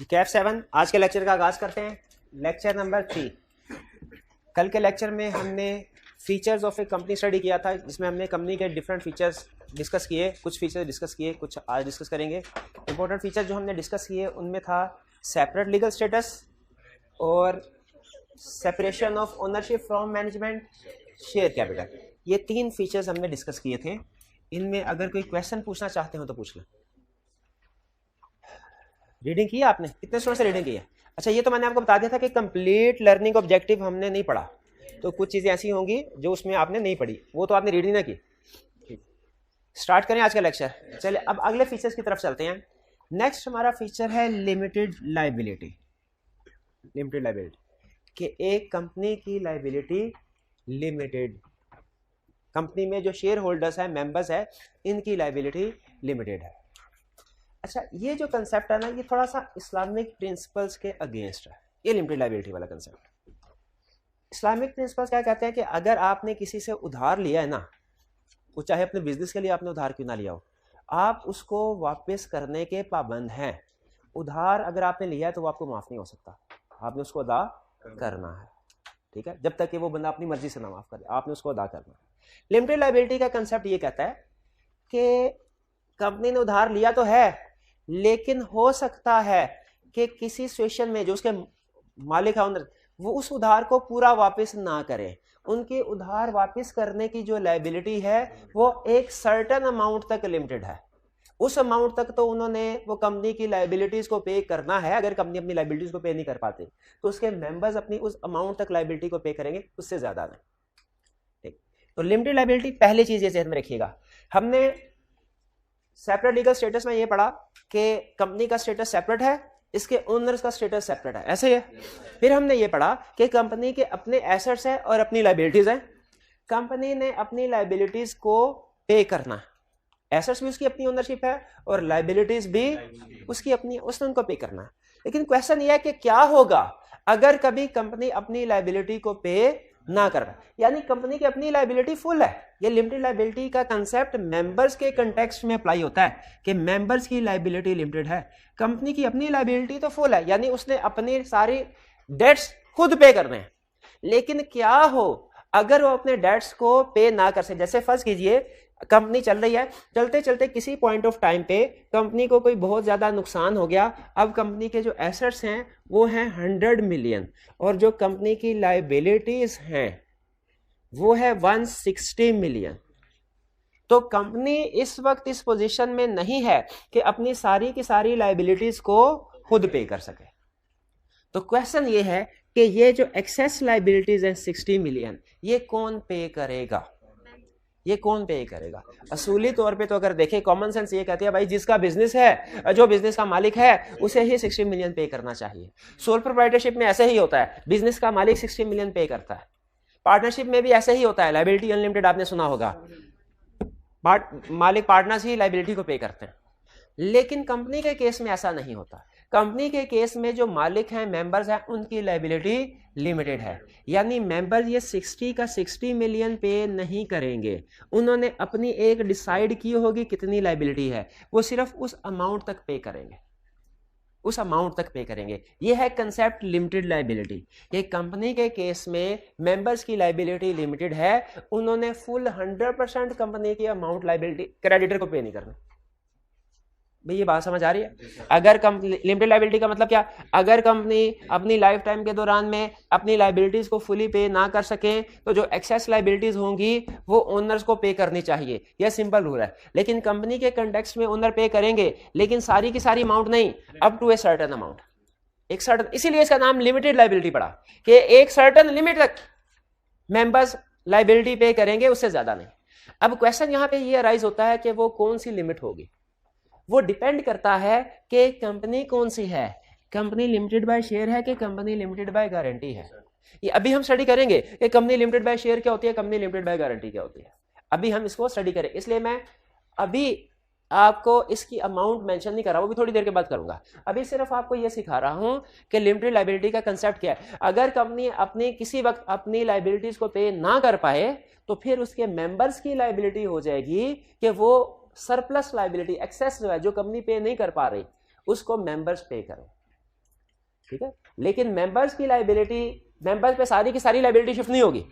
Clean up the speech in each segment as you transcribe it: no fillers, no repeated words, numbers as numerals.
कैफ 7 आज के लेक्चर का आगाज करते हैं। Lecture number 3। कल के लेक्चर में हमने features of A company study किया था, जिसमें हमने कंपनी के डिफरेंट फीचर्स डिस्कस किए। कुछ फीचर्स डिस्कस किए, कुछ आज डिस्कस करेंगे। इंपॉर्टेंट फीचर्स जो हमने डिस्कस किए उनमें था सेपरेट लीगल स्टेटस और separation of ownership from management, share capital. ये 3 फीचर्स हमने डिस्कस किए थे। इनमें अगर कोई क्वेश्चन पूछना चाहते हो तो पूछ लें। रीडिंग की है आपने? कितने स्टूडेंट से रीडिंग की है? अच्छा, ये तो मैंने आपको बता दिया था कि कंप्लीट लर्निंग ऑब्जेक्टिव हमने नहीं पढ़ा, तो कुछ चीज़ें ऐसी होंगी जो उसमें आपने नहीं पढ़ी, वो तो आपने रीडिंग ना की। स्टार्ट करें आज का लेक्चर। चलिए अब अगले फीचर्स की तरफ चलते हैं। नेक्स्ट हमारा फीचर है लिमिटेड लायबिलिटी। लिमिटेड लायबिलिटी कि एक कंपनी की लायबिलिटी लिमिटेड, कंपनी में जो शेयर होल्डर्स हैं, मेंबर्स हैं, इनकी लायबिलिटी लिमिटेड है। अच्छा, ये जो कंसेप्ट है ना, ये थोड़ा सा इस्लामिक प्रिंसिपल्स के अगेंस्ट है। ये लिमिटेड लायबिलिटी वाला कंसेप्ट। इस्लामिक प्रिंसिपल्स क्या कहते हैं कि अगर आपने किसी से उधार लिया है ना, वो चाहे अपने बिजनेस के लिए आपने उधार क्यों ना लिया हो, आप उसको वापस करने के पाबंद हैं। उधार अगर आपने लिया है तो वो आपको माफ़ नहीं हो सकता, आपने उसको अदा करना है। ठीक है, जब तक कि वो बंदा अपनी मर्जी से ना माफ़ करे, आपने उसको अदा करना है। लिमिटेड लायबिलिटी का कंसेप्ट ये कहता है कि कंपनी ने उधार लिया तो है, लेकिन हो सकता है कि किसी सिचुएशन में जो उसके मालिक है, ओनर, वो उस उधार को पूरा वापस ना करें। उनके उधार वापस करने की जो लायबिलिटी है वो एक सर्टेन अमाउंट तक लिमिटेड है। उस अमाउंट तक तो उन्होंने वो कंपनी की लायबिलिटीज को पे करना है। अगर कंपनी अपनी लायबिलिटीज को पे नहीं कर पाते तो उसके मेंबर्स अपनी उस अमाउंट तक लायबिलिटी को पे करेंगे, उससे ज्यादा नहीं। ठीक, तो लिमिटेड लायबिलिटी पहली चीज ये ध्यान में रखिएगा। हमने सेपरेट लीगल स्टेटस में ये पढ़ा कि कंपनी का स्टेटस सेपरेट है, इसके ओनर्स का स्टेटस सेपरेट है, ऐसे ही है। फिर हमने ये पढ़ा कि कंपनी के अपने एसेट्स है और अपनी लायबिलिटीज है। कंपनी ने अपनी लायबिलिटीज को पे करना है, एसेट्स भी उसकी अपनी ओनरशिप है और लायबिलिटीज भी उसकी अपनी, उसने उनको पे करना है। लेकिन क्वेश्चन ये है कि क्या होगा अगर कभी कंपनी अपनी लायबिलिटी को पे ना कर पाए, यानी कंपनी की अपनी लायबिलिटी फुल है। ये लिमिटेड लायबिलिटी का कंसेप्ट मेंबर्स के कंटेक्स्ट में अप्लाई होता है कि मेंबर्स की लायबिलिटी लिमिटेड है, कंपनी की अपनी लायबिलिटी तो फुल है, यानी उसने अपनी सारी डेट्स खुद पे करने हैं। लेकिन क्या हो अगर वो अपने डेट्स को पे ना कर सके? जैसे फर्ज कीजिए कंपनी चल रही है, चलते चलते किसी पॉइंट ऑफ टाइम पे कंपनी को कोई बहुत ज्यादा नुकसान हो गया। अब कंपनी के जो एसेट्स हैं वो हैं 100 मिलियन और जो कंपनी की लायबिलिटीज हैं वो है 160 मिलियन। तो कंपनी इस वक्त इस पोजीशन में नहीं है कि अपनी सारी की सारी लायबिलिटीज को खुद पे कर सके। तो क्वेश्चन ये है कि ये जो एक्सेस लायबिलिटीज है 60 मिलियन, ये कौन पे करेगा? ये कौन पे करेगा? असूली तौर पे तो अगर देखें, कॉमन सेंस ये कहती है भाई जिसका बिजनेस है, जो बिजनेस का मालिक है, उसे ही 60 मिलियन पे करना चाहिए। सोल प्रोप्राइटरशिप में ऐसे ही होता है, बिजनेस का मालिक 60 मिलियन पे करता है। पार्टनरशिप में भी ऐसे ही होता है, लायबिलिटी अनलिमिटेड आपने सुना होगा, मालिक पार्टनर्स ही लायबिलिटी को पे करते हैं। लेकिन कंपनी के केस में ऐसा नहीं होता। कंपनी के केस में जो मालिक हैं, मेंबर्स हैं, उनकी लायबिलिटी लिमिटेड है, यानी मेंबर्स ये 60 का 60 मिलियन पे नहीं करेंगे। उन्होंने अपनी एक डिसाइड की होगी कितनी लायबिलिटी है, वो सिर्फ उस अमाउंट तक पे करेंगे, उस अमाउंट तक पे करेंगे। ये है कंसेप्ट लिमिटेड लायबिलिटी। ये कंपनी के केस में मेंबर्स की लायबिलिटी लिमिटेड है, उन्होंने फुल 100% कंपनी की अमाउंट लायबिलिटी क्रेडिटर को पे नहीं करना। भाई ये बात समझ आ रही है? अगर लिमिटेड लायबिलिटी का मतलब क्या? अगर कंपनी अपनी लाइफ टाइम के दौरान में अपनी लायबिलिटीज को फुली पे ना कर सके तो जो एक्सेस लायबिलिटीज होंगी वो ओनर्स को पे करनी चाहिए। यह सिंपल रूल है। लेकिन कंपनी के कंटेक्स्ट में ओनर पे करेंगे, लेकिन सारी की सारी अमाउंट नहीं, up to a certain amount, एक सर्टेन। इसीलिए इसका नाम लिमिटेड लायबिलिटी पड़ा कि एक सर्टेन लिमिट तक मेंबर्स लायबिलिटी पे करेंगे, उससे ज्यादा नहीं। अब क्वेश्चन यहां पे ये अराइज होता है कि वो कौन सी लिमिट होगी? वो डिपेंड करता है कि कंपनी कौन सी है, कंपनी लिमिटेड बाय शेयर है कि कंपनी लिमिटेड बाय गारंटी है। ये अभी हम स्टडी करेंगे कि कंपनी लिमिटेड बाय शेयर क्या होती है, कंपनी लिमिटेड बाय गारंटी क्या होती है। अभी हम इसको स्टडी करें, इसलिए मैं अभी आपको इसकी अमाउंट मेंशन नहीं कर रहा, वो भी थोड़ी देर के बाद करूंगा। अभी सिर्फ आपको ये सिखा रहा हूं कि लिमिटेड लायबिलिटी का कंसेप्ट क्या है। अगर कंपनी अपनी किसी वक्त अपनी लायबिलिटीज को पे ना कर पाए तो फिर उसके मेंबर्स की लायबिलिटी हो जाएगी कि वो सरप्लस लायबिलिटी, एक्सेस जो है, जो कंपनी पे नहीं कर पा रही, उसको मेंबर्स पे करें। ठीक है, लेकिन मेंबर्स की लाइबिलिटी, मेंबर्स पे सारी की सारी लाइबिलिटी शिफ्ट नहीं होगी,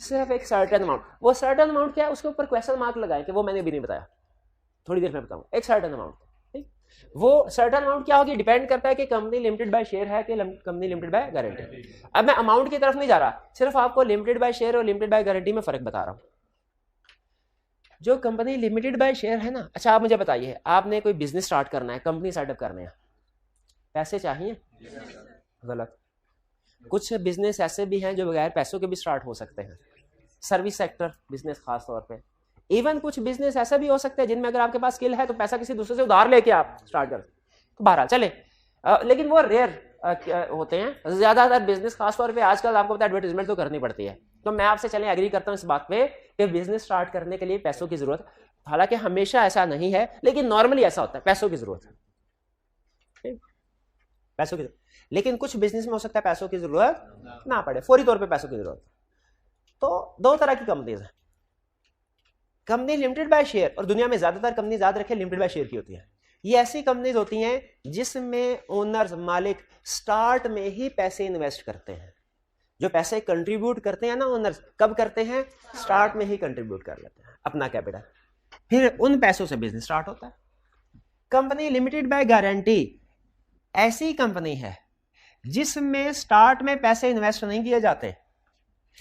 सिर्फ एक सर्टेन अमाउंट। वो सर्टेन अमाउंट क्या है, उसके ऊपर क्वेश्चन मार्क लगाए कि वो मैंने भी नहीं बताया, थोड़ी देर में बताऊंगा। एक सर्टेन अमाउंट, ठीक, वो सर्टेन अमाउंट क्या होगी, डिपेंड करता है कि कंपनी लिमिटेड बाय शेयर है कि कंपनी लिमिटेड बाय गारंटी। अब मैं अमाउंट की तरफ नहीं जा रहा, सिर्फ आपको लिमिटेड बाय शेयर और लिमिटेड बाय गारंटी में फर्क बता रहा हूं। जो कंपनी लिमिटेड बाय शेयर है ना, अच्छा आप मुझे बताइए, आपने कोई बिजनेस स्टार्ट करना है, कंपनी सेटअप करने हैं, पैसे चाहिए? गलत। कुछ बिजनेस ऐसे भी हैं जो बगैर पैसों के भी स्टार्ट हो सकते हैं, सर्विस सेक्टर बिजनेस खास तौर पे। इवन कुछ बिजनेस ऐसा भी हो सकता है जिनमें अगर आपके पास स्किल है तो पैसा किसी दूसरे से उधार लेके आप स्टार्ट कर, तो बहरहाल चले, लेकिन वो रेयर होते हैं। ज्यादातर बिजनेस खास तौर पे आजकल आपको पता है एडवर्टाइजमेंट तो करनी पड़ती है। तो मैं आपसे चलें एग्री करता हूं इस बात पे कि बिजनेस स्टार्ट करने के लिए पैसों की जरूरत, हालांकि हमेशा ऐसा नहीं है, लेकिन नॉर्मली ऐसा होता है, पैसों की जरूरत है, पैसों की। लेकिन कुछ बिजनेस में हो सकता है पैसों की जरूरत ना पड़े, फौरी तौर पे पैसों की जरूरत। तो दो तरह की कंपनीज हैं, कंपनी लिमिटेड बाय शेयर, और दुनिया में ज्यादातर कंपनी याद रखे लिमिटेड बाय शेयर की होती है। ये ऐसी कंपनीज होती हैं जिसमें ओनर्स, मालिक स्टार्ट में ही पैसे इन्वेस्ट करते हैं। जो पैसे कंट्रीब्यूट करते हैं ना ओनर्स, कब करते हैं? स्टार्ट में ही कंट्रीब्यूट कर लेते हैं अपना कैपिटल, फिर उन पैसों से बिजनेस स्टार्ट होता है। कंपनी लिमिटेड बाय गारंटी ऐसी कंपनी है जिसमें स्टार्ट में पैसे इन्वेस्ट नहीं किए जाते,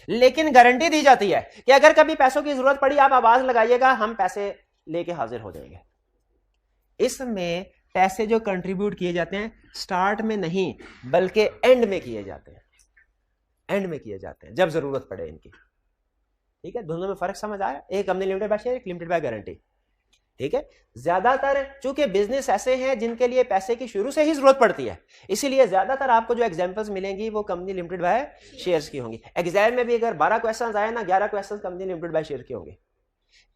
लेकिन गारंटी दी जाती है कि अगर कभी पैसों की जरूरत पड़ी आप आवाज लगाइएगा, हम पैसे लेके हाजिर हो जाएंगे। इसमें पैसे जो कंट्रीब्यूट किए जाते हैं स्टार्ट में नहीं बल्कि एंड में किए जाते हैं, एंड में किए जाते हैं जब जरूरत पड़े इनकी। ठीक है, दोनों में फर्क समझ आया? एक कंपनी लिमिटेड बाय शेयर, एक लिमिटेड बाय गारंटी। ठीक है, ज्यादातर चूंकि बिजनेस ऐसे हैं जिनके लिए पैसे की शुरू से ही जरूरत पड़ती है, इसीलिए ज्यादातर आपको जो एग्जांपल्स मिलेंगी वो कंपनी लिमिटेड बाय शेयर्स की होंगी। एग्जाम में भी अगर 12 क्वेश्चन आए ना, 11 question company limited by share के होंगे,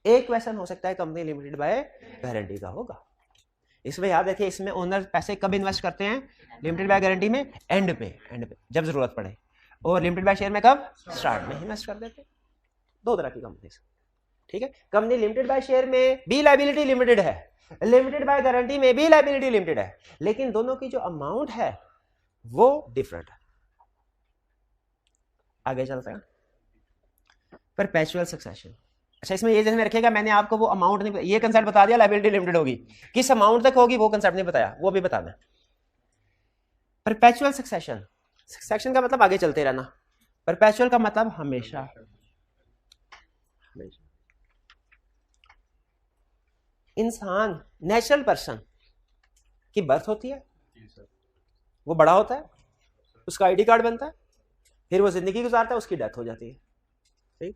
एक क्वेश्चन हो सकता है कंपनी लिमिटेड बाय गारंटी का होगा। इसमें याद रखिए, इसमें ओनर पैसे कब इन्वेस्ट करते हैं? लिमिटेड बाय गारंटी में एंड पे जब जरूरत पड़े, और लिमिटेड बाय शेयर में कब? स्टार्ट में इन्वेस्ट कर देते हैं। दो तरह की कंपनी। ठीक है, कंपनी लिमिटेड बाय शेयर में भी लायबिलिटी लिमिटेड है, लिमिटेड बाय गारंटी में भी लायबिलिटी लिमिटेड है, लेकिन दोनों की जो अमाउंट है वो डिफरेंट है। आगे चलते हैं, परपेचुअल सक्सेशन। अच्छा, इसमें ये ध्यान में रखिएगा, मैंने आपको वो अमाउंट नहीं, ये कंसेप्ट बता दिया लायबिलिटी लिमिटेड होगी, किस अमाउंट तक होगी वो कंसेप्ट नहीं बताया, वो भी बता दें। परपेचुअल सक्सेशन, सक्सेशन का मतलब आगे चलते रहना, परपेचुअल का मतलब हमेशा। इंसान, नेचुरल पर्सन की बर्थ होती है, वो बड़ा होता है, उसका आईडी कार्ड बनता है, फिर वो जिंदगी गुजारता है, उसकी डेथ हो जाती है। ठीक,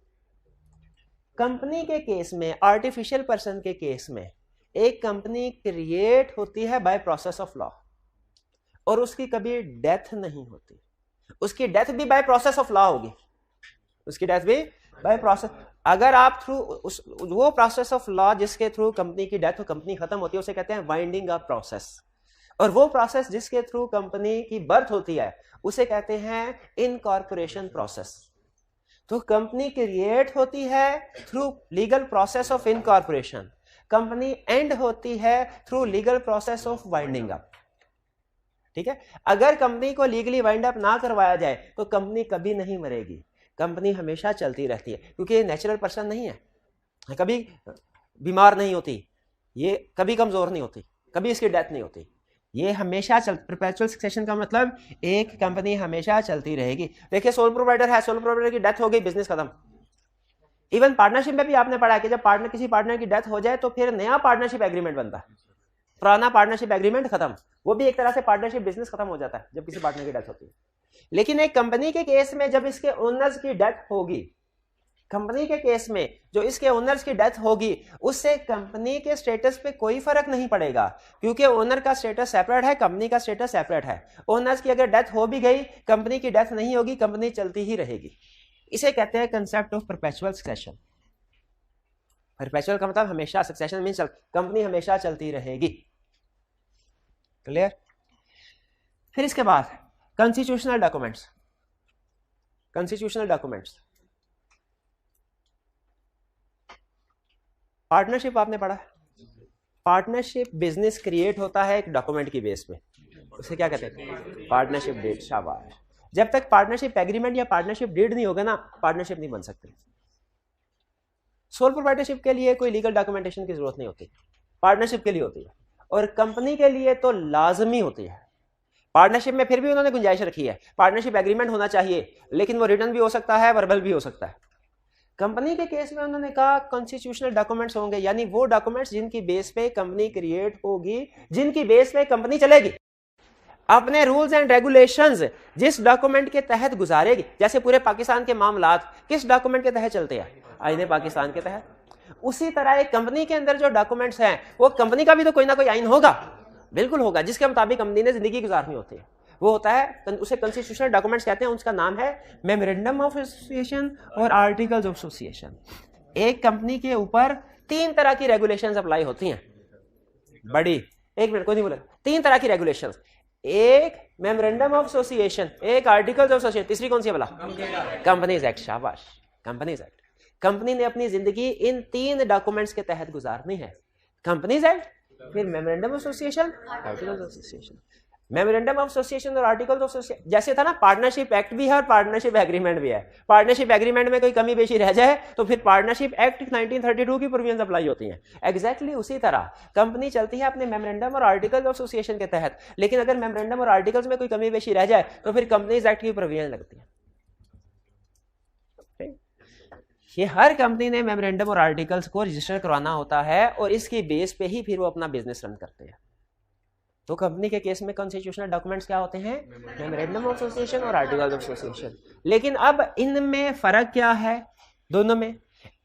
कंपनी के केस में, आर्टिफिशियल पर्सन के केस में, एक कंपनी क्रिएट होती है बाय प्रोसेस ऑफ लॉ, और उसकी कभी डेथ नहीं होती, उसकी डेथ भी बाय प्रोसेस ऑफ लॉ होगी, उसकी डेथ भी बाय प्रोसेस। अगर आप थ्रू वो प्रोसेस ऑफ लॉ जिसके थ्रू कंपनी की डेथ हो, कंपनी खत्म होती है, उसे कहते हैं वाइंडिंग अप प्रोसेस, और वो प्रोसेस जिसके थ्रू कंपनी की बर्थ होती है उसे कहते हैं इनकॉर्पोरेशन प्रोसेस। तो कंपनी क्रिएट होती है through legal process of incorporation, company and होती है through legal process of winding up. ठीक है, अगर कंपनी को लीगली वाइंड अप ना करवाया जाए तो कंपनी कभी नहीं मरेगी, कंपनी हमेशा चलती रहती है, क्योंकि ये नेचुरल पर्सन नहीं है, कभी बीमार नहीं होती, ये कभी कमजोर नहीं होती, कभी इसकी डेथ नहीं होती, ये हमेशा परपेचुअल सक्सेशन का मतलब एक कंपनी हमेशा चलती रहेगी। देखिए, सोल प्रोवाइडर है, सोल प्रोवाइडर की डेथ हो गई, बिजनेस खत्म। इवन पार्टनरशिप में भी आपने पढ़ा है कि जब किसी पार्टनर की डेथ हो जाए तो फिर नया पार्टनरशिप एग्रीमेंट बनता है, पुराना पार्टनरशिप एग्रीमेंट खत्म, वो भी एक तरह से पार्टनरशिप बिजनेस खत्म हो जाता है जब किसी पार्टनर की डेथ होती है। लेकिन एक कंपनी के केस में जब इसके ओनर्स की डेथ होगी, कंपनी के केस में जो इसके ओनर्स की डेथ होगी, उससे कंपनी के स्टेटस पे कोई फर्क नहीं पड़ेगा, क्योंकि ओनर का स्टेटस सेपरेट है, कंपनी का स्टेटस सेपरेट है। ओनर्स की अगर डेथ हो भी गई, कंपनी की डेथ नहीं होगी, कंपनी चलती ही रहेगी। इसे कहते हैं concept of perpetual succession. Perpetual का मतलब हमेशा, सक्सेशन मींस कंपनी हमेशा चलती रहेगी। क्लियर? फिर इसके बाद constitutional documents. Constitutional documents, partnership आपने पढ़ा है, पार्टनरशिप बिजनेस क्रिएट होता है एक डॉक्यूमेंट की बेस पे, उसे क्या कहते हैं? Partnership deed. शाबाश। जब तक पार्टनरशिप एग्रीमेंट या पार्टनरशिप डीड नहीं होगा ना, पार्टनरशिप नहीं बन सकती। सोल प्रोप्राइटरशिप के लिए कोई लीगल डॉक्यूमेंटेशन की जरूरत नहीं होती, पार्टनरशिप के लिए होती है, और कंपनी के लिए तो लाजमी होती है। पार्टनरशिप में फिर भी उन्होंने गुंजाइश रखी है, पार्टनरशिप एग्रीमेंट होना चाहिए, लेकिन वो रिटर्न भी हो सकता है, वर्बल भी हो सकता है। कंपनी के केस में उन्होंने कहा कॉन्स्टिट्यूशनल डॉक्यूमेंट्स होंगे, यानी वो डॉक्यूमेंट्स जिनकी बेस पे कंपनी क्रिएट होगी, जिनकी बेस पे कंपनी चलेगी, अपने रूल्स एंड रेगुलेशंस जिस डॉक्यूमेंट के तहत गुजारेगी। जैसे पूरे पाकिस्तान के मामलात किस डॉक्यूमेंट के तहत चलते हैं? आईने पाकिस्तान के तहत। उसी तरह एक कंपनी के अंदर जो डॉक्यूमेंट्स हैं, वो कंपनी का भी तो कोई ना कोई आइन होगा, बिल्कुल होगा, जिसके मुताबिक कंपनी ने जिंदगी गुजारनी होती है। वो होता है, उसे कॉन्स्टिट्यूशनल डॉक्यूमेंट्स कहते हैं। उसका नाम है मेमोरेंडम ऑफ एसोसिएशन और आर्टिकल्स ऑफ एसोसिएशन। एक कंपनी के ऊपर 3 तरह की रेगुलेशंस अप्लाई होती हैं। बड़ी, एक मिनट, कोई नहीं बोला, 3 तरह की रेगुलेशंस, एक मेमोरेंडम ऑफ एसोसिएशन, एक आर्टिकल्स ऑफ एसोसिएशन, तीसरी कौन सी है भला? Companies act. शाबाश, कंपनीज एक्ट। कंपनी ने अपनी जिंदगी इन 3 डॉक्यूमेंट्स के तहत गुजारनी है। कंपनीज एक्ट, फिर memorandum of association, articles of association. Memorandum of association और आर्टिकल्स ऑफ एसोसिएशन जैसे था ना, पार्टनरशिप एक्ट भी है और पार्टनरशिप एग्रीमेंट भी है। पार्टनरशिप एग्रीमेंट में कोई कमी पेशी रह जाए तो फिर पार्टनरशिप एक्ट 1932 की प्रोविजंस अप्लाई होती हैं। एग्जैक्टली उसी तरह कंपनी चलती है अपने मेमोरेंडम और आर्टिकल्स ऑफ एसोसिएशन के तहत, लेकिन अगर मेमोरेंडम और आर्टिकल्स में कोई कमी पेशी रह जाए तो फिर कंपनीज एक्ट की प्रोविजन लगती है। ये हर कंपनी ने मेमोरेंडम और आर्टिकल्स को रजिस्टर करवाना होता है और इसकी बेस पे ही फिर वो अपना बिजनेस रन करते हैं। तो कंपनी के केस में कॉन्स्टिट्यूशनल डॉक्यूमेंट्स क्या होते हैं? मेमोरेंडम ऑफ एसोसिएशन और आर्टिकल्स ऑफ एसोसिएशन। लेकिन अब इनमें फर्क क्या है दोनों में?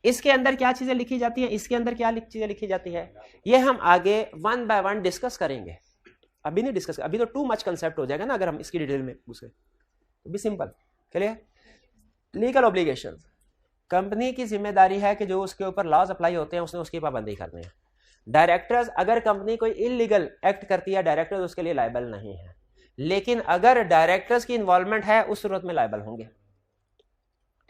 इसके अंदर क्या चीजें लिखी जाती हैं, इसके अंदर क्या चीजें लिखी जाती है, ये हम आगे 1 बाय 1 डिस्कस करेंगे। अभी नहीं डिस्कस, अभी तो टू मच कंसेप्ट हो जाएगा ना अगर हम इसकी डिटेल में घुसे। तो भी simple, clear. Legal obligation, company की जिम्मेदारी है कि जो उसके ऊपर लॉज अप्लाई होते हैं उसने उसकी पाबंदी करनी है। डायरेक्टर्स, अगर कंपनी कोई इलीगल एक्ट करती है, डायरेक्टर्स उसके लिए लायबल नहीं है, लेकिन अगर डायरेक्टर्स की इन्वॉल्वमेंट है उस सूरत में लायबल होंगे।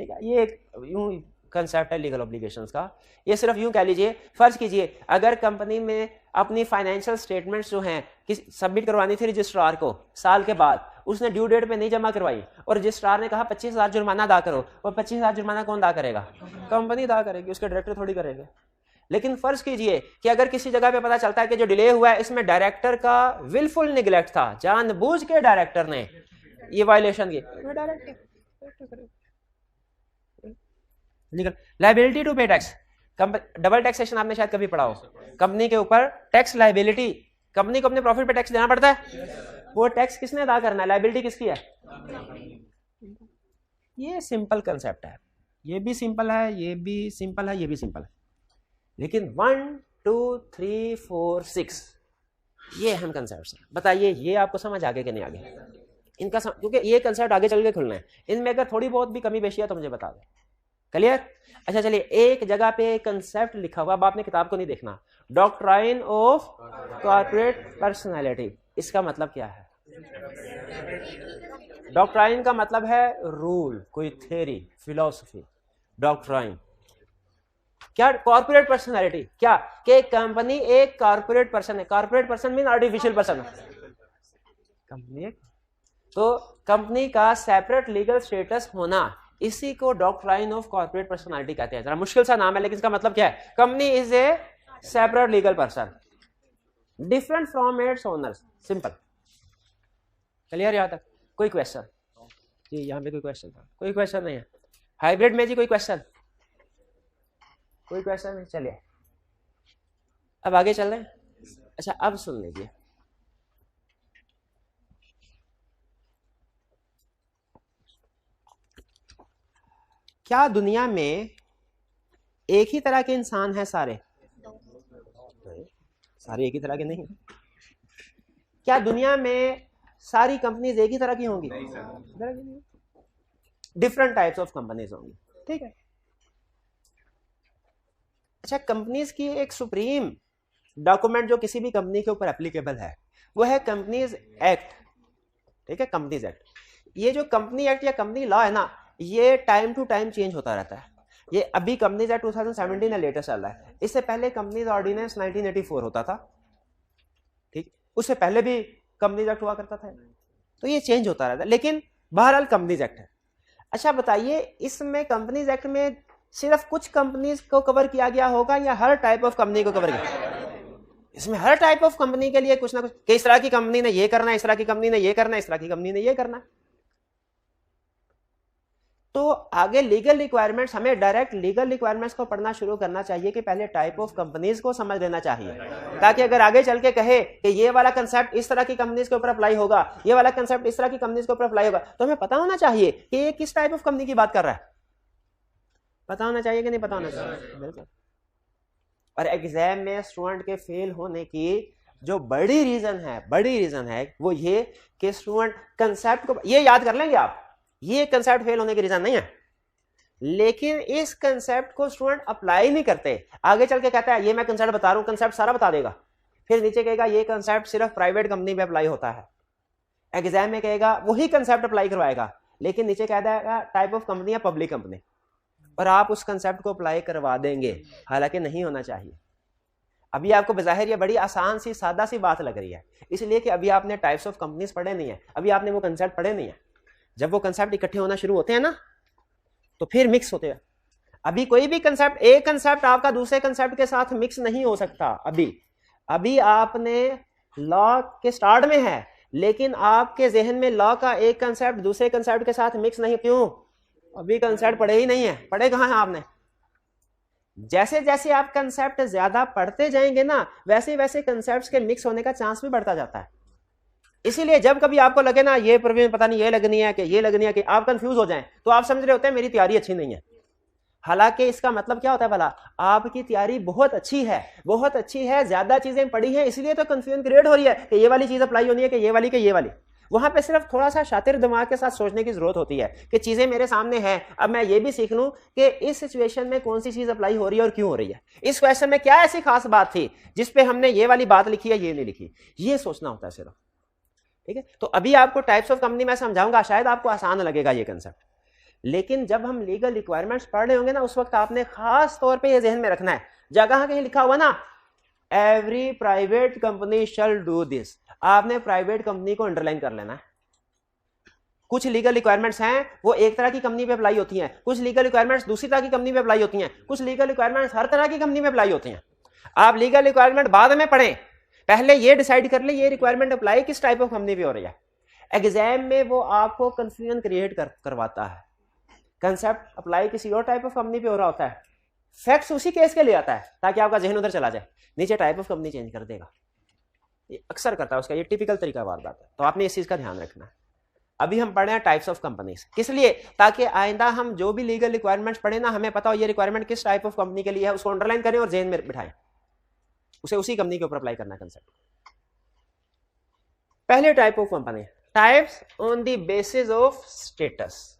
ठीक है, ये एक यूं कंसेप्ट है लीगल ऑब्लिगेशंस का। ये सिर्फ यूं कह लीजिए, फर्ज कीजिए अगर कंपनी में अपनी फाइनेंशियल स्टेटमेंट्स जो हैं सबमिट करवानी थी रजिस्ट्रार को, साल के बाद उसने ड्यू डेट पे नहीं जमा करवाई और रजिस्ट्रार ने कहा 25,000 जुर्माना अदा करो, और 25,000 जुर्माना कौन अदा करेगा? कंपनी अदा करेगी, उसके डायरेक्टर थोड़ी करेंगे। लेकिन फर्ज कीजिए कि अगर किसी जगह पे पता चलता है कि जो डिले हुआ है इसमें डायरेक्टर का विलफुल निगलेक्ट था, जानबूझ के डायरेक्टर ने ये वायलेशन की, लायबिलिटी टू पे टैक्स। डबल टैक्सेशन आपने शायद कभी पढ़ा हो, कंपनी के ऊपर टैक्स लायबिलिटी, कंपनी को अपने प्रॉफिट पे टैक्स देना पड़ता है, वो टैक्स किसने अदा करना है, लायबिलिटी किसकी है? ये सिंपल कंसेप्ट है, ये भी सिंपल है, ये भी सिंपल है, ये भी सिंपल है, लेकिन 1 2 3 4 6 ये अहम कंसेप्ट है। बताइए ये आपको समझ आगे कि नहीं आगे? इनका क्योंकि ये कंसेप्ट आगे चल के खुलना है, इनमें अगर थोड़ी बहुत भी कमी पेशी है तो मुझे बता दें। क्लियर? अच्छा चलिए, एक जगह पे कंसेप्ट लिखा हुआ, अब आपने किताब को नहीं देखना, डॉक्ट्राइन ऑफ कॉर्पोरेट पर्सनालिटी। इसका मतलब क्या है? डॉक्ट्राइन का मतलब है रूल, कोई थ्योरी, फिलॉसफी। डॉक्ट्राइन क्या? कॉर्पोरेट पर्सनालिटी क्या? कि कंपनी एक कॉर्पोरेट पर्सन है। Corporate person mean artificial person है कंपनी। तो कंपनी का सेपरेट लीगल स्टेटस होना, इसी को डॉक्ट्राइन ऑफ कॉर्पोरेट पर्सनालिटी कहते हैं। जरा मुश्किल सा नाम है लेकिन इसका मतलब क्या है? Company is A separate legal person different from its owners. Simple, clear यहां तक? कोई क्वेश्चन जी? यहां पे कोई क्वेश्चन था? कोई क्वेश्चन नहीं है। हाइब्रिड में जी कोई क्वेश्चन? कोई क्वेश्चन नहीं। चलिए अब आगे चल रहे हैं। अच्छा अब सुन लीजिए, क्या दुनिया में एक ही तरह के इंसान हैं सारे? सारे एक ही तरह के नहीं। क्या दुनिया में सारी कंपनीज एक ही तरह की होंगी? डिफरेंट टाइप्स ऑफ कंपनीज होंगी, ठीक है। अच्छा, कंपनीज की एक सुप्रीम डॉक्यूमेंट जो किसी भी कंपनी के ऊपर एप्लीकेबल है वो है कंपनीज एक्ट, ठीक है, कंपनीज एक्ट। ये जो कंपनी एक्ट या कंपनी लॉ है ना, ये टाइम टू टाइम चेंज होता रहता है। ये अभी कंपनीज एक्ट 2017 है, लेटेस्ट चल रहा है। इससे पहले कंपनीज ऑर्डिनेंस 1984 होता था, ठीक, उससे पहले भी कंपनीज एक्ट हुआ करता था। तो ये चेंज होता रहता है, लेकिन बहरहाल कंपनीज एक्ट है। अच्छा बताइए, इसमें कंपनीज एक्ट में सिर्फ कुछ कंपनीज को कवर किया गया होगा या हर टाइप ऑफ कंपनी को कवर किया? इसमें हर टाइप ऑफ कंपनी के लिए कुछ ना कुछ, कि इस तरह की कंपनी ने ये करना है, इस तरह की कंपनी ने ये करना है, इस तरह की कंपनी ने ये करना है। तो आगे लीगल रिक्वायरमेंट्स, हमें डायरेक्ट लीगल रिक्वायरमेंट्स को पढ़ना शुरू करना चाहिए कि पहले टाइप ऑफ कंपनीज को समझ लेना चाहिए, ताकि अगर आगे चल के कहे कि ये वाला कंसेप्ट इस तरह की कंपनीज के ऊपर अप्लाई होगा, ये वाला कंसेप्ट इस तरह की कंपनीज के ऊपर अप्लाई होगा, तो हमें पता होना चाहिए कि ये किस टाइप ऑफ कंपनी की बात कर रहा है। पता होना चाहिए कि नहीं पता होना चाहिए? बिल्कुल। और एग्जाम में स्टूडेंट के फेल होने की जो बड़ी रीजन है वो ये कि स्टूडेंट कंसेप्ट को, ये याद कर लेंगे आप, ये कंसेप्ट फेल होने की रीजन नहीं है, लेकिन इस कंसेप्ट को स्टूडेंट अप्लाई नहीं करते। आगे चल के कहता है ये मैं कंसेप्ट बता रहा हूं, कंसेप्ट सारा बता देगा, फिर नीचे कहेगा ये कंसेप्ट सिर्फ प्राइवेट कंपनी में अप्लाई होता है। एग्जाम में कहेगा वही कंसेप्ट अप्लाई करवाएगा, लेकिन नीचे कह देगा टाइप ऑफ कंपनी या पब्लिक कंपनी, और आप उस कंसेप्ट को अप्लाई करवा देंगे, हालांकि नहीं होना चाहिए। अभी आपको बज़ाहिर ये बड़ी आसान सी सादा सी बात लग रही है, इसलिए कि अभी आपने टाइप्स ऑफ कंपनीज पढ़े नहीं है, अभी आपने वो कंसेप्ट पढ़े नहीं है। जब वो कंसेप्ट इकट्ठे होना शुरू होते हैं ना, तो फिर मिक्स होते हैं। अभी कोई भी कंसेप्ट, एक कंसेप्ट आपका दूसरे कंसेप्ट के साथ मिक्स नहीं हो सकता। अभी आपने लॉ के स्टार्ट में है, लेकिन आपके जहन में लॉ का एक कंसेप्ट दूसरे कंसेप्ट के साथ मिक्स नहीं, क्यों? अभी कंसेप्ट पढ़े ही नहीं है। पढ़े कहाँ है आपने? जैसे जैसे आप कंसेप्ट ज्यादा पढ़ते जाएंगे ना, वैसे वैसे कंसेप्ट्स के मिक्स होने का चांस भी बढ़ता जाता है। इसीलिए जब कभी आपको लगे ना ये प्रवीण पता नहीं ये लगनी है कि ये लगनी है, कि आप कंफ्यूज हो जाएं, तो आप समझ रहे होते हैं मेरी तैयारी अच्छी नहीं है। हालांकि इसका मतलब क्या होता है भला? आपकी तैयारी बहुत अच्छी है, ज्यादा चीजें पढ़ी हैं, इसलिए तो कंफ्यूजन क्रिएट हो रही है कि ये वाली चीज अप्लाई होनी है कि ये वाली। वहां पे सिर्फ थोड़ा सा शातिर दिमाग के साथ सोचने की जरूरत होती है कि चीजें मेरे सामने हैं, अब मैं ये भी सीख लूं कि इस सिचुएशन में कौन सी चीज अप्लाई हो रही है और क्यों हो रही है, इस क्वेश्चन में क्या ऐसी खास बात थी जिसपे हमने ये वाली बात लिखी है, ये नहीं लिखी। ये सोचना होता है सिर्फ, ठीक है। तो अभी आपको टाइप्स ऑफ कंपनी मैं समझाऊंगा, शायद आपको आसान लगेगा ये कंसेप्ट, लेकिन जब हम लीगल रिक्वायरमेंट्स पढ़ रहे होंगे ना, उस वक्त आपने खास तौर पे ये जहन में रखना है, जगह कहीं लिखा हुआ ना every private company shall do this, आपने प्राइवेट कंपनी को अंडरलाइन कर लेना है। कुछ लीगल रिक्वायरमेंट्स हैं वो एक तरह की कंपनी पे अप्लाई होती हैं, कुछ लीगल रिक्वायरमेंट्स दूसरी तरह की कंपनी पे अप्लाई होती हैं, कुछ लीगल रिक्वायरमेंट्स हर तरह की कंपनी में अप्लाई होती हैं। आप लीगल रिक्वायरमेंट बाद में पढ़ें, पहले ये डिसाइड कर ले ये रिक्वायरमेंट अप्लाई किस टाइप ऑफ कंपनी पे हो रही है। एग्जाम में वो आपको कंफ्यूजन क्रिएट करवाता है, कंसेप्ट अप्लाई किसी और टाइप ऑफ कंपनी पे हो रहा होता है, फैक्ट्स उसी केस के लिए आता है ताकि आपका जहन उधर चला जाए, नीचे टाइप ऑफ कंपनी चेंज कर देगा। ये अक्सर करता है उसका, ये टिपिकल तरीका वार बात है, तो आपने इस चीज का ध्यान रखना है। अभी हम पढ़े हैं टाइप्स ऑफ कंपनीज, किस लिए? ताकि आइंदा हम जो भी लीगल रिक्वायरमेंट्स पढ़े ना, हमें पता हो ये रिक्वायरमेंट किस टाइप ऑफ कंपनी के लिए है, उसको अंडरलाइन करें और जेन में बिठाएं, उसे उसी कंपनी के ऊपर अप्लाई करना कंसेप्ट। पहले type of company, types on the basis of status.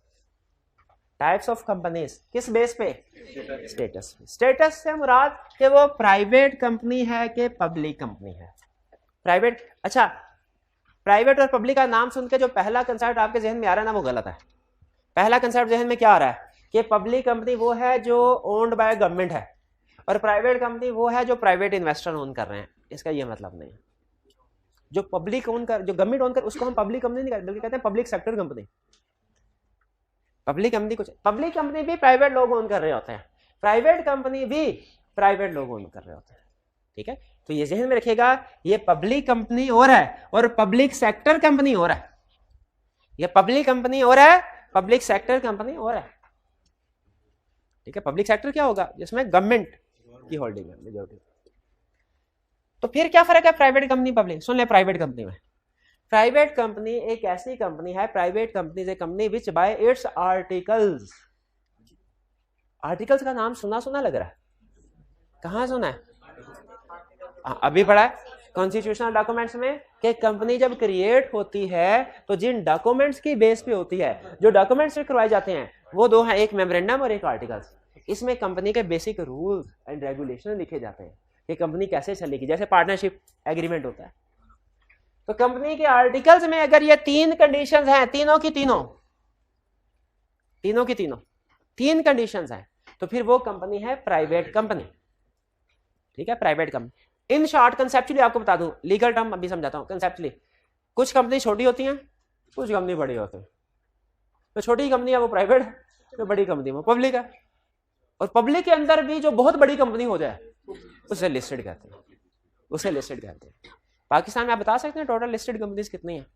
Types of companies किस बेस पे? स्टेटस। स्टेटस से मुराद कि वो प्राइवेट कंपनी है कि पब्लिक कंपनी है। प्राइवेट, अच्छा प्राइवेट और पब्लिक का नाम सुन के जो पहला कंसेप्ट आपके जहन में आ रहा है ना, वो गलत है। पहला कंसेप्ट जहन में क्या आ रहा है कि पब्लिक कंपनी वो है जो ओन्ड बाय गवर्नमेंट है, और प्राइवेट कंपनी वो है जो प्राइवेट इन्वेस्टर ओन कर रहे हैं। इसका ये मतलब नहीं है। जो पब्लिक ओन कर, जो गवर्नमेंट ओन कर, उसको हम पब्लिक कंपनी नहीं कहते, बल्कि कहते हैं public sector company. Public company कुछ, पब्लिक कंपनी भी प्राइवेट लोग ओन कर रहे होते हैं, प्राइवेट कंपनी भी प्राइवेट लोग ओन कर रहे होते हैं, ठीक है। तो ये जहन में रखिएगा, ये पब्लिक कंपनी और है और पब्लिक सेक्टर कंपनी और है। ये पब्लिक कंपनी और है, पब्लिक सेक्टर कंपनी और है, ठीक है। पब्लिक सेक्टर क्या होगा? जिसमें गवर्नमेंट की होल्डिंग है मेजॉरिटी। तो फिर क्या फर्क है प्राइवेट कंपनी पब्लिक? सुन ले, प्राइवेट कंपनी में, प्राइवेट कंपनी एक ऐसी कंपनी है, private company is a company which by its articles. Articles का नाम सुना सुना लग रहा है, कहां सुना है? अभी पढ़ा है कॉन्स्टिट्यूशनल डॉक्यूमेंट्स में कि कंपनी जब क्रिएट होती है तो जिन डॉक्यूमेंट्स की बेस पे होती है, जो डॉक्यूमेंट्स करवाए जाते हैं वो दो हैं, एक मेमोरेंडम और एक आर्टिकल्स। इसमें कंपनी के बेसिक रूल्स एंड रेगुलेशन लिखे जाते हैं कि कंपनी कैसे चलेगी, जैसे पार्टनरशिप एग्रीमेंट होता है। तो कंपनी के आर्टिकल्स में अगर ये तीन कंडीशंस हैं, तीन कंडीशंस हैं, तो फिर वो कंपनी है प्राइवेट कंपनी। ठीक है, private company. In short conceptually आपको बता दूं, लीगल टर्म अभी समझाता हूं कंसेप्चुअली। कुछ कंपनी छोटी होती हैं, कुछ कंपनी बड़ी होती है। तो छोटी कंपनी है वो प्राइवेट है, जो बड़ी कंपनी है वो पब्लिक है। और पब्लिक के अंदर भी जो बहुत बड़ी कंपनी हो जाए उसे लिस्टेड कहते हैं, उसे लिस्टेड कहते हैं। पाकिस्तान में आप बता सकते हैं टोटल लिस्टेड कंपनीज कितनी है?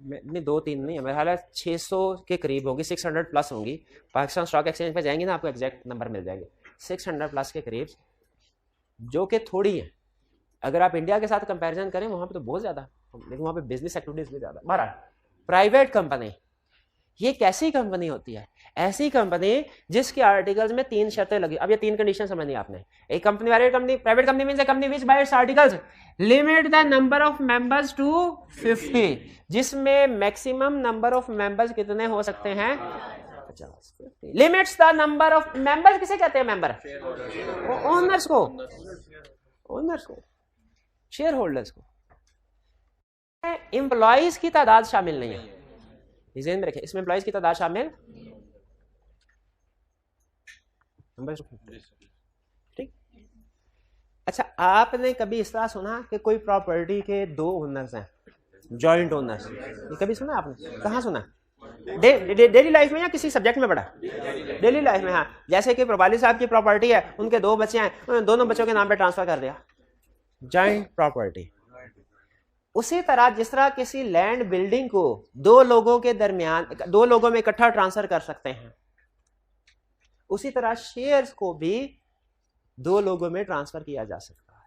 नहीं, 2-3 नहीं है, मेरा ख्याल है 600 के करीब होगी, 600 प्लस होंगी। पाकिस्तान स्टॉक एक्सचेंज पे जाएंगे ना, आपको एग्जैक्ट नंबर मिल जाएंगे, 600 प्लस के करीब, जो कि थोड़ी है। अगर आप इंडिया के साथ कंपैरिजन करें वहां पे तो बहुत ज्यादा, लेकिन वहां पे बिजनेस एक्टिविटीज भी ज्यादा। बहरहाल प्राइवेट कंपनी ये कैसी कंपनी होती है? ऐसी कंपनी जिसके आर्टिकल्स में 3 शर्तें लगी। अब ये 3 कंडीशन समझनी आपने। एक company, private company means a company which by its articles limit the number of members to 50, जिसमें मैक्सिमम नंबर ऑफ मेंबर्स कितने हो सकते हैं? 50। Limits the number of members किसे कहते हैं? मेंबर ओनर्स को, ओनर्स को, शेयर होल्डर्स को। एम्प्लॉइज की तादाद शामिल नहीं है, ध्यान में रखें, इसमें एम्प्लॉइज की तादाद शामिल। ठीक। अच्छा, आपने कभी इस तरह सुना कि कोई प्रॉपर्टी के 2 ओनर्स हैं, जॉइंट ओनर्स? ये कभी सुना आपने? कहाँ सुना? डेली लाइफ में या किसी सब्जेक्ट में पढ़ा? डेली लाइफ में। हाँ, जैसे कि प्रभाली साहब की प्रॉपर्टी है, उनके 2 बच्चे हैं, उन्होंने दोनों बच्चों के नाम पे ट्रांसफर कर दिया, जॉइंट प्रॉपर्टी। उसी तरह जिस तरह किसी लैंड बिल्डिंग को 2 लोगों के दरमियान, 2 लोगों में इकट्ठा ट्रांसफर कर सकते हैं, उसी तरह शेयर्स को भी 2 लोगों में ट्रांसफर किया जा सकता है।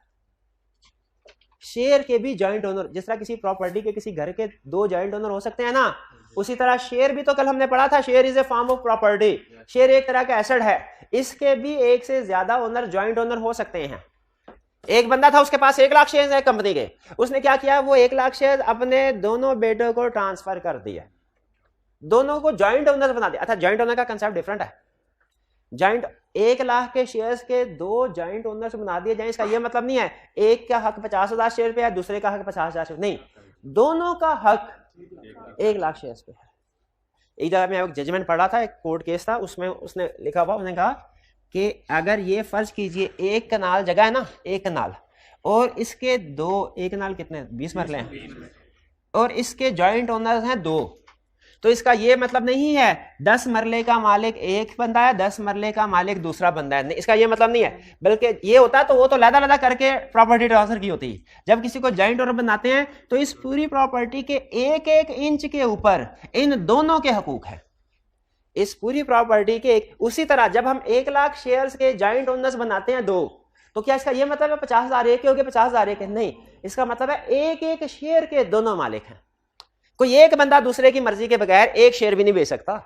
शेयर के भी जॉइंट ओनर, जिस तरह किसी प्रॉपर्टी के, किसी घर के 2 जॉइंट ओनर हो सकते हैं ना, उसी तरह शेयर भी, तो कल हमने पढ़ा था, share is a form of property. Share एक तरह का एसेट है, इसके भी 1 से ज्यादा ओनर, जॉइंट ओनर हो सकते हैं। एक बंदा था, उसके पास 1 लाख शेयर है कंपनी के, उसने क्या किया, वो 1 लाख शेयर अपने दोनों बेटों को ट्रांसफर कर दिया, दोनों को जॉइंट ओनर बना दिया। अच्छा, जॉइंट ओनर का कंसेप्ट डिफरेंट है। जॉइंट 1 लाख के शेयर्स के 2 जॉइंट ओनर्स बना दिए जाए, इसका यह मतलब नहीं है एक का हक 50,000 शेयर पे है, दूसरे का हक 50,000 शेयर, नहीं, दोनों का हक 1 लाख शेयर्स पे है। एक जगह में एक जजमेंट पढ़ा था, एक कोर्ट केस था, उसमें उसने लिखा हुआ, उसने कहा कि अगर ये फर्ज कीजिए 1 कनाल जगह है ना, 1 कनाल, और इसके 1 कनाल कितने, 20 मरले हैं, और इसके जॉइंट ओनर्स हैं 2, तो इसका ये मतलब नहीं है 10 मरले का मालिक एक बंदा है, 10 मरले का मालिक दूसरा बंदा है, इसका ये मतलब नहीं है। बल्कि ये होता तो वो तो लदा करके प्रॉपर्टी ट्रांसफर की होती। जब किसी को जॉइंट ओनर बनाते हैं तो इस पूरी प्रॉपर्टी के 1-1 इंच के ऊपर इन दोनों के हकूक है, इस पूरी प्रॉपर्टी के। उसी तरह जब हम 1 लाख शेयर्स के जॉइंट ओनर्स बनाते हैं 2, तो क्या इसका ये मतलब है 50,000 एक के हो गए, 50,000 एक? नहीं, इसका मतलब है 1-1 शेयर के दोनों मालिक हैं। कोई एक बंदा दूसरे की मर्जी के बगैर 1 शेयर भी नहीं बेच सकता।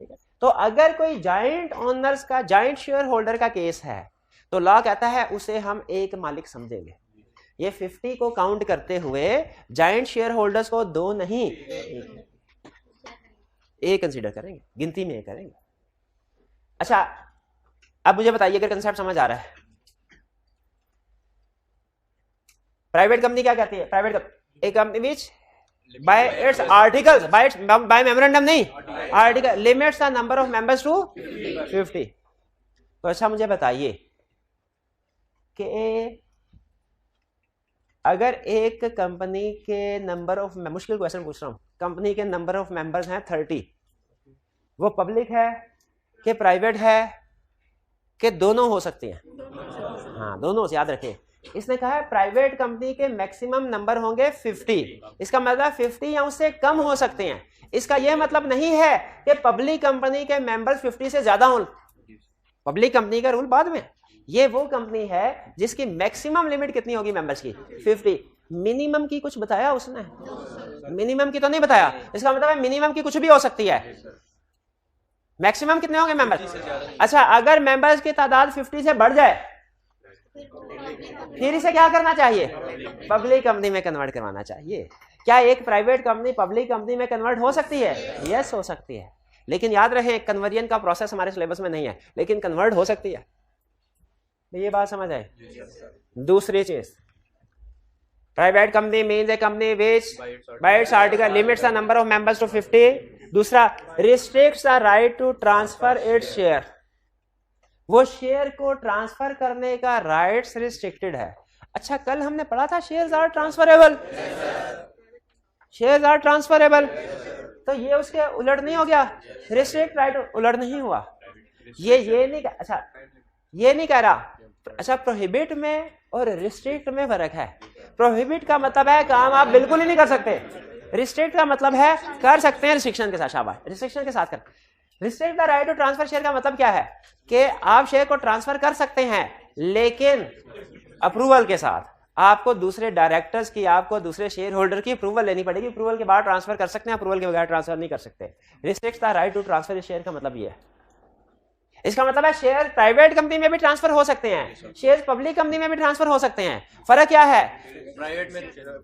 ठीक है, तो अगर कोई जॉइंट ओनर्स का, जॉइंट शेयर होल्डर का केस है, तो लॉ कहता है उसे हम एक मालिक समझेंगे। ये 50 को काउंट करते हुए जॉइंट शेयर होल्डर्स को 2 नहीं, एक कंसीडर करेंगे, गिनती में करेंगे। अच्छा, अब मुझे बताइए अगर कंसेप्ट समझ आ रहा है। प्राइवेट कंपनी क्या कहती है? प्राइवेट एक company which by its articles, by memorandum नहीं, article limits the number of members to 50। तो अच्छा, मुझे बताइए कि अगर एक कंपनी के नंबर ऑफ, मुश्किल क्वेश्चन पूछ रहा हूं, कंपनी के नंबर ऑफ मेंबर्स हैं 30, वो पब्लिक है कि प्राइवेट है कि दोनों हो सकती हैं? हाँ, दोनों, याद रखें। इसने कहा है प्राइवेट कंपनी के मैक्सिमम नंबर होंगे 50, इसका मतलब 50 या उससे कम हो सकते हैं। इसका यह मतलब नहीं है कि पब्लिक कंपनी के मेंबर्स 50 से ज्यादा हों, पब्लिक कंपनी का रूल बाद में। ये वो कंपनी है जिसकी मैक्सिमम लिमिट कितनी होगी मेंबर्स की? 50। मिनिमम की कुछ बताया उसने? मिनिमम की तो नहीं बताया। इसका मतलब है मिनिमम की कुछ भी हो सकती है। मैक्सिमम कितने होंगे मेंबर्स? अच्छा, अगर मेंबर्स की तादाद 50 से बढ़ जाए फिर इसे क्या करना चाहिए? पब्लिक कंपनी में कन्वर्ट करवाना चाहिए। क्या एक प्राइवेट कंपनी पब्लिक कंपनी में कन्वर्ट हो सकती है? यस, हो सकती है, लेकिन याद रहे कन्वर्जन का प्रोसेस हमारे सिलेबस में नहीं है, लेकिन कन्वर्ट हो सकती है। ये बात समझ आए? दूसरी चीज, private company means a company which by its article limits the number of members to 50 दूसरा, restricts the right to transfer its share, वो शेयर को ट्रांसफर करने का राइट्स रिस्ट्रिक्टेड है। अच्छा, कल हमने पढ़ा था shares are transferable, shares are transferable, तो ये उसके उलट नहीं हो गया, रिस्ट्रिक्ट राइट उलट नहीं हुआ। ये नहीं, अच्छा ये नहीं कह रहा। अच्छा, प्रोहिबिट में और रिस्ट्रिक्ट में फर्क है। प्रोहिबिट का मतलब है काम आप बिल्कुल ही नहीं कर सकते, रिस्ट्रिक्ट का मतलब है कर सकते हैं रिस्ट्रिक्शन के साथ। शाबाश, रिस्ट्रिक्शन के साथ कर। Restrict the right to transfer share का मतलब क्या है कि आप शेयर को ट्रांसफर कर सकते हैं लेकिन अप्रूवल के साथ। आपको दूसरे डायरेक्टर्स की, आपको दूसरे शेयर होल्डर की अप्रूवल लेनी पड़ेगी। अप्रूवल के बाद ट्रांसफर कर सकते हैं, अप्रूवल के बगैर ट्रांसफर नहीं कर सकते। Restrict the right to transfer share का मतलब ये है। इसका मतलब है शेयर प्राइवेट कंपनी में भी ट्रांसफर हो सकते हैं, शेयर पब्लिक कंपनी में भी ट्रांसफर हो सकते हैं। फर्क क्या है?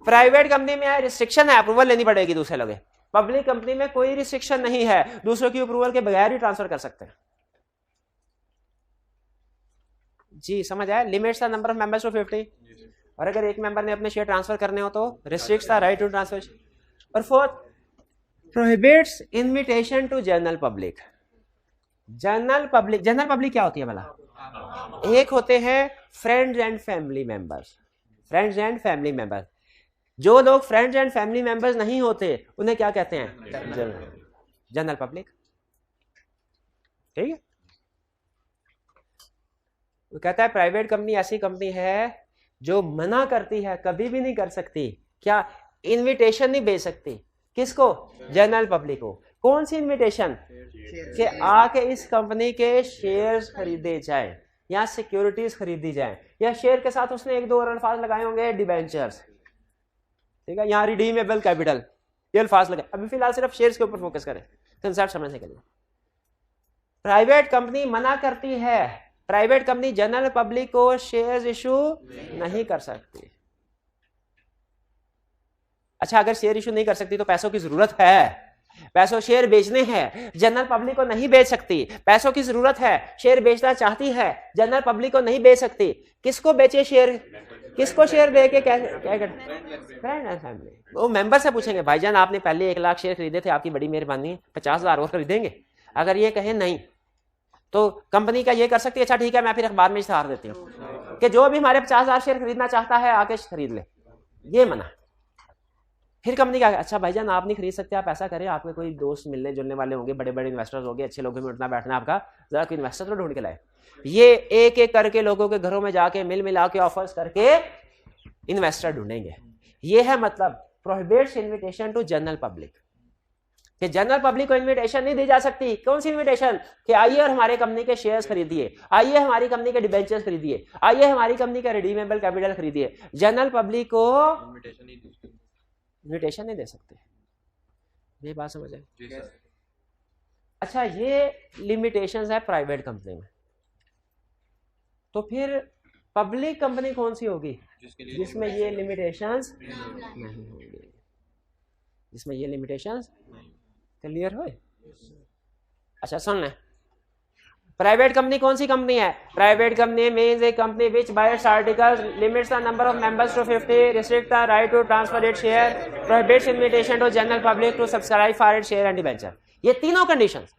प्राइवेट कंपनी में रिस्ट्रिक्शन है, अप्रूवल लेनी पड़ेगी दूसरे लोग। पब्लिक कंपनी में कोई रिस्ट्रिक्शन नहीं है, दूसरों की अप्रूवल के बगैर ही ट्रांसफर कर सकते हैं। जी समझ आया? Limits the number of members to 50, और अगर एक मेंबर ने अपने शेयर ट्रांसफर करने हो तो restricts the right to transfer. और fourth, prohibits invitation to general public. General public क्या होती है भला? एक होते हैं friends and family members, friends and family members. जो लोग फ्रेंड्स एंड फैमिली मेंबर्स नहीं होते उन्हें क्या कहते हैं? General public. ठीक है, वो कहता है प्राइवेट कंपनी ऐसी कंपनी है जो मना करती है, कभी भी नहीं कर सकती, क्या? इनविटेशन नहीं भेज सकती। किसको? जनरल पब्लिक को। कौन सी इनविटेशन? कि आके इस कंपनी के शेयर्स खरीदे जाए या सिक्योरिटीज खरीदी जाए, या शेयर के साथ उसने एक दो और अल्फाज लगाए होंगे, डिबेंचर्स, ठीक है, यहाँ रिडीमेबल कैपिटल, ये अल्फाज लगाए। अभी फिलहाल सिर्फ शेयर्स के ऊपर फोकस करें कंसेप्ट समझने के लिए। प्राइवेट कंपनी मना करती है, प्राइवेट कंपनी जनरल पब्लिक को शेयर्स इशू नहीं कर सकती। अच्छा, अगर शेयर इशू नहीं कर सकती तो पैसों की जरूरत है, पैसों शेयर बेचने हैं, जनरल पब्लिक को नहीं बेच सकती। पैसों की जरूरत है, शेयर बेचना चाहती है, जनरल पब्लिक को नहीं बेच सकती। किसको बेचे शेयर? किसको शेयर दे के क्या करते? Friend and family. वो मेंबर से पूछेंगे, भाईजान आपने पहले 1 लाख शेयर खरीदे थे, आपकी बड़ी मेहरबानी, 50,000 और खरीदेंगे? अगर ये कहे नहीं तो कंपनी का ये कर सकती है, अच्छा ठीक है मैं फिर अखबार में इश्तेहार देती हूँ कि जो भी हमारे 50,000 शेयर खरीदना चाहता है आके खरीद ले। ये मना। फिर कंपनी क्या? अच्छा भाईजान आप नहीं खरीद सकते, आप ऐसा करें, आपके कोई दोस्त मिलने जुलने वाले होंगे, बड़े बड़े इन्वेस्टर्स होंगे, अच्छे लोगों में उठना बैठना आपका, जरा कोई इन्वेस्टर तो ढूंढ के लाए। ये एक एक करके लोगों के घरों में जाके मिल मिला के ऑफर्स करके इन्वेस्टर ढूंढेंगे। ये है मतलब prohibits invitation to general public, कि जनरल पब्लिक को इन्विटेशन नहीं दी जा सकती। कौन सी इन्विटेशन? कि आइए और हमारे कंपनी के शेयर्स खरीदिए, आइए हमारी कंपनी के डिबेंचर्स खरीदिए, आइए हमारी कंपनी का रिडीमेबल कैपिटल खरीदिए। जनरल पब्लिक को इन्विटेशन नहीं दे सकते। ये बात समझ आए? अच्छा, ये लिमिटेशंस है प्राइवेट कंपनी में। तो फिर पब्लिक कंपनी कौन सी होगी? जिसमें ये लिमिटेशंस नहीं होंगी, जिसमें ये लिमिटेशंस। क्लियर हो? अच्छा सुन लें, प्राइवेट कंपनी कौन सी कंपनी है? Private company means a company which by its articles limits the number of members to 50, restrict the right to transfer its share, prohibits invitation to general public to subscribe for its share and debenture. ये तीनों conditions.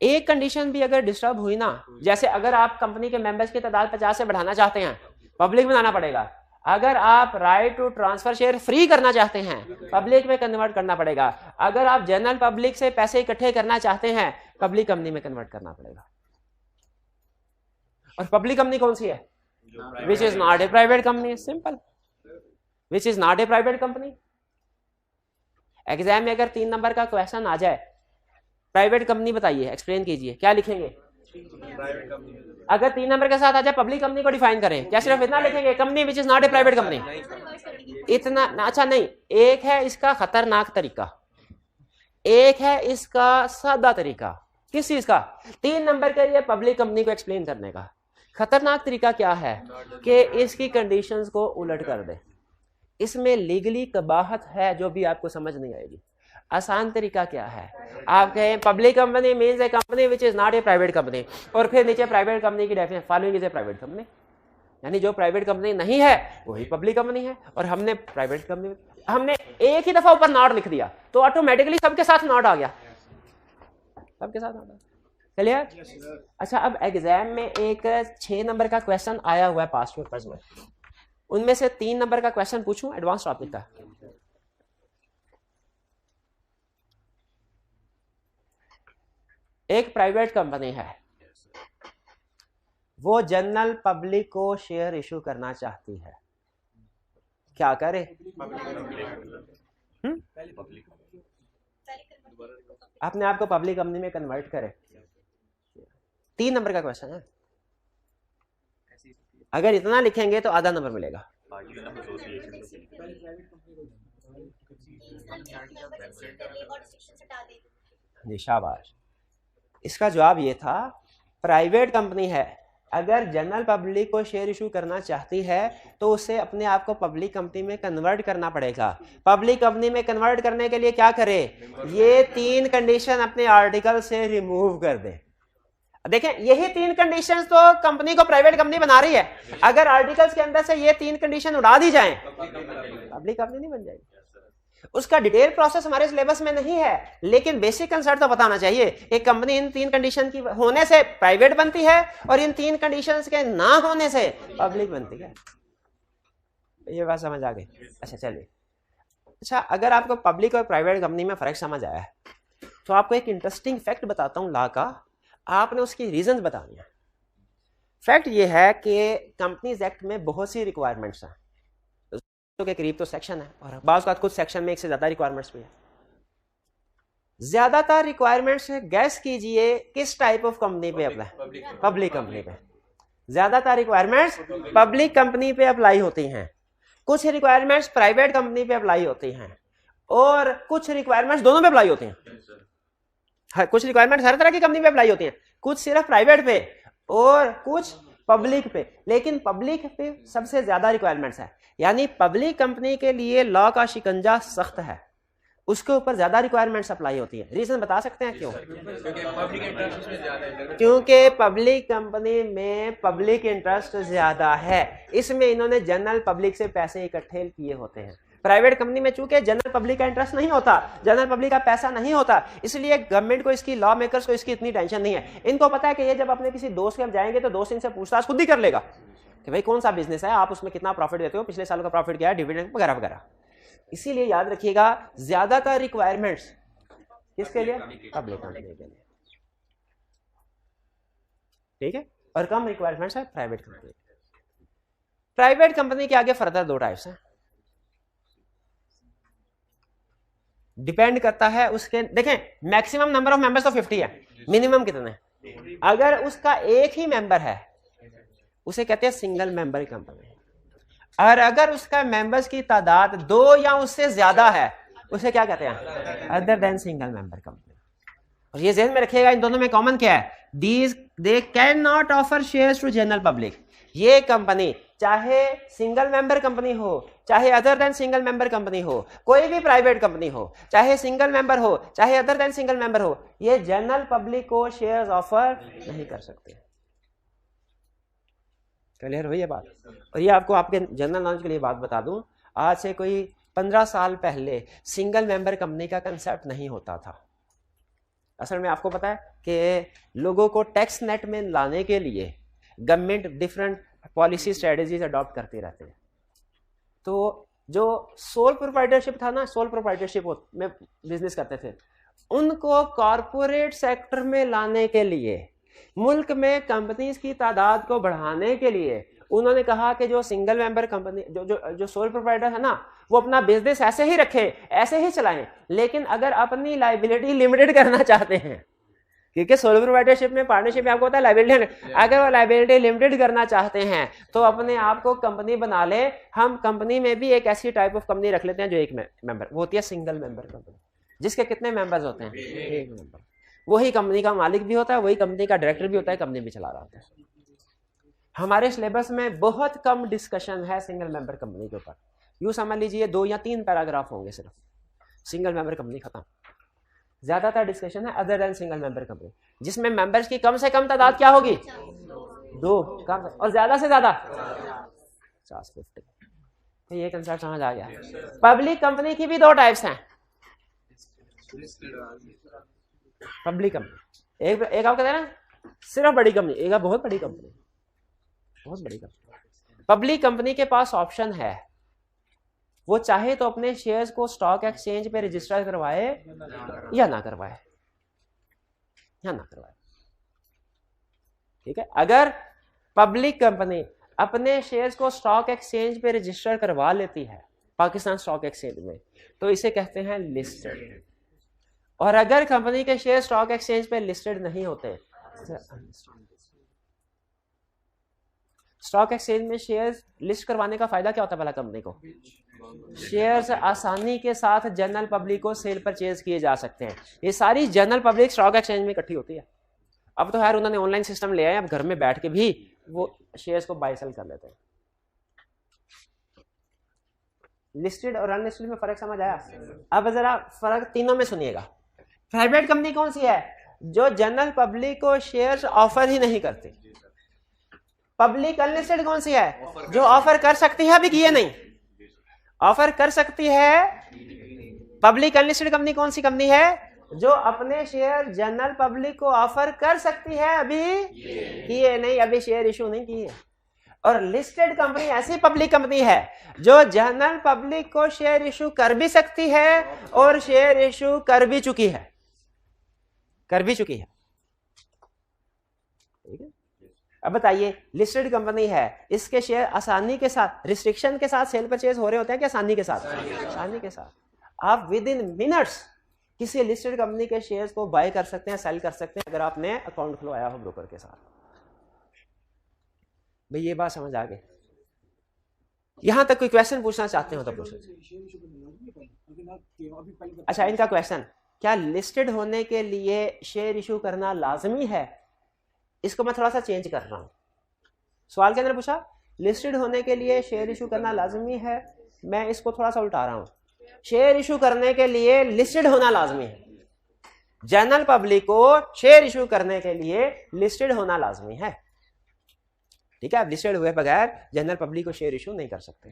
एक condition भी अगर disturb हुई ना, जैसे अगर आप कंपनी के मेंबर्स की तादाद 50 से बढ़ाना चाहते हैं, पब्लिक में आना पड़ेगा। अगर आप right to transfer share free करना चाहते हैं, पब्लिक में कन्वर्ट करना पड़ेगा। अगर आप जनरल पब्लिक से पैसे इकट्ठे करना चाहते हैं, पब्लिक कंपनी में कन्वर्ट करना पड़ेगा। और पब्लिक कंपनी कौन सी है? Which is not a private company. Simple, which is not a private company. Exam में अगर 3 नंबर का क्वेश्चन आ जाए, प्राइवेट कंपनी बताइए, एक्सप्लेन कीजिए, क्या लिखेंगे? अगर 3 नंबर के साथ आ जाए पब्लिक कंपनी को डिफाइन करें, क्या सिर्फ इतना लिखेंगे? Company which is not a private company. इतना अच्छा नहीं, एक है इसका खतरनाक तरीका, एक है इसका सादा तरीका। किस चीज का? 3 नंबर के लिए पब्लिक कंपनी को एक्सप्लेन करने का। खतरनाक तरीका क्या है? कि इसकी कंडीशंस को उलट कर दे। इसमें लीगली कबाहत है जो भी आपको समझ नहीं आएगी। आसान तरीका क्या है? आप कहें public company means a company which is not a private company, और फिर नीचे प्राइवेट कंपनी की definition following is a private company, यानी जो प्राइवेट कंपनी नहीं है वही पब्लिक कंपनी है। और हमने प्राइवेट कंपनी, हमने एक ही दफा ऊपर नॉट लिख दिया तो ऑटोमेटिकली सबके साथ नॉट आ गया, सबके साथ नॉट। क्लियर? अच्छा, अब एग्जाम में एक 6 नंबर का क्वेश्चन आया हुआ है पास्ट पेपर्स में, उनमें से 3 नंबर का क्वेश्चन पूछूं एडवांस टॉपिक का। एक प्राइवेट कंपनी है, वो जनरल पब्लिक को शेयर इशू करना चाहती है, क्या करे? अपने आप को पब्लिक कंपनी में कन्वर्ट करे। 3 नंबर का क्वेश्चन है, अगर इतना लिखेंगे तो आधा नंबर मिलेगा। जी शाबाश। इसका जवाब ये था, प्राइवेट कंपनी है, अगर जनरल पब्लिक को शेयर इशू करना चाहती है तो उसे अपने आप को पब्लिक कंपनी में कन्वर्ट करना पड़ेगा। पब्लिक कंपनी में कन्वर्ट करने के लिए क्या करे? ये 3 कंडीशन अपने आर्टिकल से रिमूव कर दे। देखें, यही 3 कंडीशंस तो कंपनी को प्राइवेट कंपनी बना रही है। अगर आर्टिकल्स के अंदर से ये 3 कंडीशन उड़ा दी जाएं, पब्लिक कंपनी नहीं बन जाएगी। उसका डिटेल प्रोसेस हमारे सिलेबस में नहीं है, लेकिन बेसिक कंसेप्ट तो बताना चाहिए। एक कंपनी इन 3 कंडीशन की होने से प्राइवेट बनती है और इन 3 कंडीशंस के ना होने से पब्लिक बनती है। ये बात समझ आ गई? अच्छा चलिए। अच्छा, अगर आपको पब्लिक और प्राइवेट कंपनी में फर्क समझ आया है तो आपको एक इंटरेस्टिंग फैक्ट बताता हूं लॉ का, आपने उसकी रीजंस बतानी है। फैक्ट ये है कि कंपनीज एक्ट में बहुत सी रिक्वायरमेंट्स हैं, के करीब तो सेक्शन है और बाज़ का कुछ सेक्शन में एक से ज्यादा रिक्वायरमेंट्स भी है। ज्यादातर रिक्वायरमेंट्स गैस कीजिए किस टाइप ऑफ कंपनी पे अप्लाई? पब्लिक कंपनी पे। ज्यादातर रिक्वायरमेंट्स पब्लिक कंपनी पे अप्लाई होती हैं, कुछ रिक्वायरमेंट्स प्राइवेट कंपनी पे अप्लाई होती हैं और कुछ रिक्वायरमेंट्स दोनों पे अप्लाई होती हैं। कुछ रिक्वायरमेंट्स हर तरह की कंपनी पे अप्लाई होती हैं, कुछ सिर्फ प्राइवेट पे और कुछ पब्लिक पे। लेकिन पब्लिक पे सबसे ज्यादा रिक्वायरमेंट्स है, यानी पब्लिक कंपनी के लिए लॉ का शिकंजा सख्त है, उसके ऊपर ज्यादा रिक्वायरमेंट्स अप्लाई होती है। रीजन बता सकते हैं क्यों? क्योंकि पब्लिक कंपनी में पब्लिक इंटरेस्ट ज्यादा है, इसमें इन्होंने जनरल पब्लिक से पैसे इकट्ठे किए होते हैं। प्राइवेट कंपनी में चूंकि जनरल पब्लिक का इंटरेस्ट नहीं होता, जनरल पब्लिक का पैसा नहीं होता, इसलिए गवर्नमेंट को, इसकी लॉ मेकर्स को इसकी इतनी टेंशन नहीं है। इनको पता है कि ये जब अपने किसी दोस्त के जाएंगे तो दोस्त इनसे पूछताछ खुद ही कर लेगा कि भाई कौन सा बिजनेस है, आप उसमें कितना प्रॉफिट देते हो, पिछले साल का प्रॉफिट क्या है, डिविडेंड वगैरह वगैरह। इसीलिए याद रखिएगा, ज्यादातर रिक्वायरमेंट्स किसके लिए? पब्लिक कंपनी के लिए, ठीक है, और कम रिक्वायरमेंट्स है प्राइवेट कंपनी। प्राइवेट कंपनी के आगे फर्दर 2 टाइप्स हैं, डिपेंड करता है उसके। देखें, मैक्सिमम नंबर ऑफ मेंबर्स तो 50 है, मिनिमम कितने? अगर उसका एक ही मेंबर है उसे कहते हैं सिंगल मेंबर कंपनी, और अगर उसका मेंबर्स की तादाद 2 या उससे ज्यादा है उसे क्या कहते हैं? Other than single member company. और ये ध्यान में रखिएगा, इन दोनों में कॉमन क्या है? They can not offer shares to general public. ये कंपनी चाहे सिंगल मेंबर कंपनी हो, चाहे other than single member company हो, कोई भी प्राइवेट कंपनी हो, चाहे सिंगल मेंबर हो चाहे अदर देन सिंगल मेंबर हो, ये जनरल पब्लिक को शेयर्स ऑफर नहीं कर सकते। क्लियर हुई ये बात? और ये आपको आपके जनरल नॉलेज के लिए बात बता दूं, आज से कोई 15 साल पहले सिंगल मेंबर कंपनी का कंसेप्ट नहीं होता था। असल में आपको पता है कि लोगों को टैक्स नेट में लाने के लिए government different policy strategies adopt करते रहते हैं। तो जो सोल प्रोप्राइटरशिप था ना, सोल प्रोप्राइटरशिप में बिजनेस करते थे, उनको कॉरपोरेट सेक्टर में लाने के लिए, मुल्क में कंपनीज की तादाद को बढ़ाने के लिए उन्होंने कहा कि जो सिंगल मेंबर कंपनी, जो सोल प्रोप्राइटर है ना, वो अपना बिजनेस ऐसे ही रखे, ऐसे ही चलाएं, लेकिन अगर अपनी लाइबिलिटी लिमिटेड करना चाहते हैं, क्योंकि सोल प्रोप्राइटरशिप में, पार्टनरशिप में आपको पता है लाइबिलिटी, अगर वो लाइबिलिटी लिमिटेड करना चाहते हैं तो अपने आप को कंपनी बना ले। हम कंपनी में भी एक ऐसी टाइप ऑफ कंपनी रख लेते हैं जो एक मेंबर, वो होती है सिंगल मेंबर कंपनी, जिसके कितने मेंबर्स होते हैं? एक मेंबर। वही कंपनी का मालिक भी होता है, वही कंपनी का डायरेक्टर भी होता है, कंपनी भी चला रहा होता है। हमारे सिलेबस में बहुत कम डिस्कशन है सिंगल मेंबर कंपनी के ऊपर। यूं समझ लीजिए 2 या 3 पैराग्राफ होंगे सिर्फ, सिंगल मेंबर कंपनी खत्म। ज्यादातर डिस्कशन है other than single member company, जिसमें मेंबर्स की कम से कम तादाद क्या होगी? 2, कम, और ज्यादा से ज्यादा 50। तो ये कंसेप्ट समझ आ गया। पब्लिक कंपनी की भी दो टाइप्स हैं। पब्लिक कंपनी एक आप कहते हैं ना सिर्फ बड़ी कंपनी, एक बहुत बड़ी कंपनी, बहुत बड़ी कंपनी। पब्लिक कंपनी के पास ऑप्शन है, वो चाहे तो अपने शेयर्स को स्टॉक एक्सचेंज पे रजिस्टर करवाए या ना करवाए, या ना करवाए। ठीक है, अगर पब्लिक कंपनी अपने शेयर्स को स्टॉक एक्सचेंज पे रजिस्टर करवा लेती है पाकिस्तान स्टॉक एक्सचेंज में, तो इसे कहते हैं लिस्टेड। और अगर कंपनी के शेयर स्टॉक एक्सचेंज पे लिस्टेड नहीं होते, स्टॉक एक्सचेंज में शेयर्स लिस्ट करवाने का फायदा क्या होता है भला कंपनी को? शेयर्स आसानी के साथ जनरल पब्लिक को सेल परचेज किए जा सकते हैं। ये सारी जनरल पब्लिक स्टॉक एक्सचेंज में इकट्ठी होती है। अब तो यार उन्होंने ऑनलाइन सिस्टम ले आया, अब घर में बैठ के भी वो शेयर्स को बाय सेल कर लेते हैं। लिस्टेड और अनलिस्टेड में फर्क समझ आया? अब जरा फर्क तीनों में सुनिएगा। प्राइवेट कंपनी कौन सी है? जो जनरल पब्लिक को शेयर्स ऑफर ही नहीं करती। पब्लिक अनलिस्टेड कौन सी है? जो ऑफर कर सकती है, अभी किए नहीं, ऑफर कर सकती है। पब्लिक अनलिस्टेड कंपनी कौन सी कंपनी है? जो अपने शेयर जनरल पब्लिक को ऑफर कर सकती है, अभी किए नहीं, अभी शेयर इशू नहीं किए। और लिस्टेड कंपनी ऐसी पब्लिक कंपनी है जो जनरल पब्लिक को शेयर इशू कर भी सकती है और शेयर इशू कर भी चुकी है, कर भी चुकी है। ठीक है, अब बताइए, लिस्टेड कंपनी है, इसके शेयर आसानी के साथ, रिस्ट्रिक्शन के साथ सेल परचेज हो रहे होते हैं कि आसानी के साथ? आसानी के साथ। आप विद इन मिनट्स किसी लिस्टेड कंपनी के शेयर्स को बाय कर सकते हैं, सेल कर सकते हैं, अगर आपने अकाउंट खुलवाया हो ब्रोकर के साथ। भाई ये बात समझ आ गई? यहां तक कोई क्वेश्चन पूछना चाहते हो तो पूछो। अच्छा, इनका क्वेश्चन, क्या लिस्टेड होने के लिए शेयर इशू करना लाजमी है? इसको मैं थोड़ा सा चेंज कर रहा हूं। सवाल के अंदर पूछा लिस्टेड होने के लिए शेयर इशू करना लाजमी है, मैं इसको थोड़ा सा उल्टा रहा हूं। शेयर इशू करने के लिए लिस्टेड होना लाजमी है। जनरल पब्लिक को शेयर इशू करने के लिए लिस्टेड होना लाजमी है। ठीक है, आप लिस्टेड हुए बगैर जनरल पब्लिक को शेयर इशू नहीं कर सकते।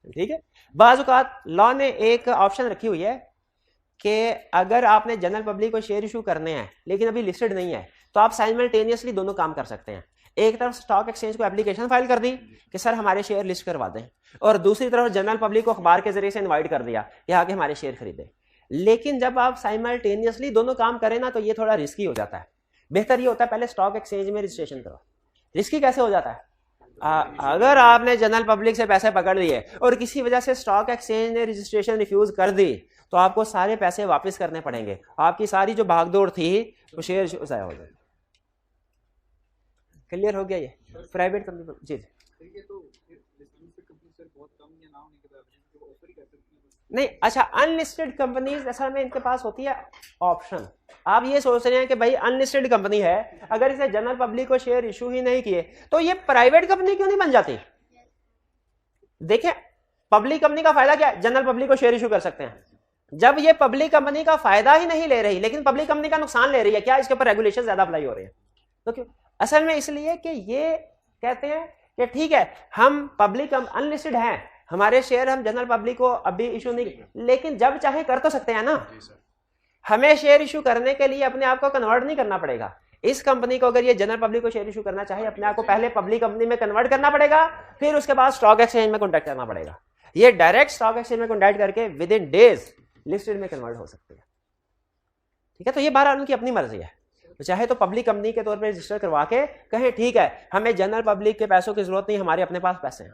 ठीक है, बाज़ औक़ात लॉ ने एक ऑप्शन रखी हुई है कि अगर आपने जनरल पब्लिक को शेयर इशू करने हैं लेकिन अभी लिस्टेड नहीं है, तो आप साइमल्टेनियसली दोनों काम कर सकते हैं। एक तरफ स्टॉक एक्सचेंज को एप्लीकेशन फाइल कर दी कि सर हमारे शेयर लिस्ट करवा दें, और दूसरी तरफ जनरल पब्लिक को अखबार के जरिए से इनवाइट कर दिया कि आके हमारे शेयर खरीदें। लेकिन जब आप साइमल्टेनियसली दोनों काम करें ना, तो ये थोड़ा रिस्की हो जाता है। बेहतर ये होता है पहले स्टॉक एक्सचेंज में रजिस्ट्रेशन करो। रिस्की कैसे हो जाता है? अगर आपने जनरल पब्लिक से पैसे पकड़ लिए और किसी वजह से स्टॉक एक्सचेंज ने रजिस्ट्रेशन रिफ्यूज कर दी, तो आपको सारे पैसे वापस करने पड़ेंगे, आपकी सारी जो भागदौड़ थी वो शेयर ज़ाया हो जाएगी। क्लियर हो गया? ये प्राइवेट कंपनी जी नहीं। अच्छा, अनलिस्टेड कंपनीज असल में इनके पास होती है ऑप्शन। आप ये सोच रहे हैं कि भाई अनलिस्टेड कंपनी है, अगर इसे जनरल पब्लिक को शेयर इशू ही नहीं किए तो ये प्राइवेट कंपनी क्यों नहीं बन जाती? देखें, पब्लिक कंपनी का फायदा क्या है? जनरल पब्लिक को शेयर इशू कर सकते हैं। जब ये पब्लिक कंपनी का फायदा ही नहीं ले रही लेकिन पब्लिक कंपनी का नुकसान ले रही है, क्या इसके ऊपर रेगुलेशन ज्यादा अप्लाई हो रहे हैं? तो क्यों? असल में इसलिए कि ये कहते हैं कि ठीक है, हम पब्लिक अनलिस्टेड हैं, हमारे शेयर हम जनरल पब्लिक को अभी इशू नहीं, लेकिन जब चाहे कर तो सकते हैं ना। हमें शेयर इशू करने के लिए अपने आप को कन्वर्ट नहीं करना पड़ेगा। इस कंपनी को अगर ये जनरल पब्लिक को शेयर इशू करना चाहे, अपने आप को पहले पब्लिक कंपनी में कन्वर्ट करना पड़ेगा, फिर उसके बाद स्टॉक एक्सचेंज में कॉन्टैक्ट करना पड़ेगा। ये डायरेक्ट स्टॉक एक्सचेंज में कॉन्टैक्ट करके विद इन डेज लिस्टेड में कन्वर्ट हो सकते हैं। ठीक है, तो ये बहरहाल उनकी अपनी मर्जी है। तो चाहे तो पब्लिक कंपनी के तौर पर रजिस्टर करवा के कहें ठीक है, हमें जनरल पब्लिक के पैसों की जरूरत नहीं, हमारे अपने पास पैसे हैं,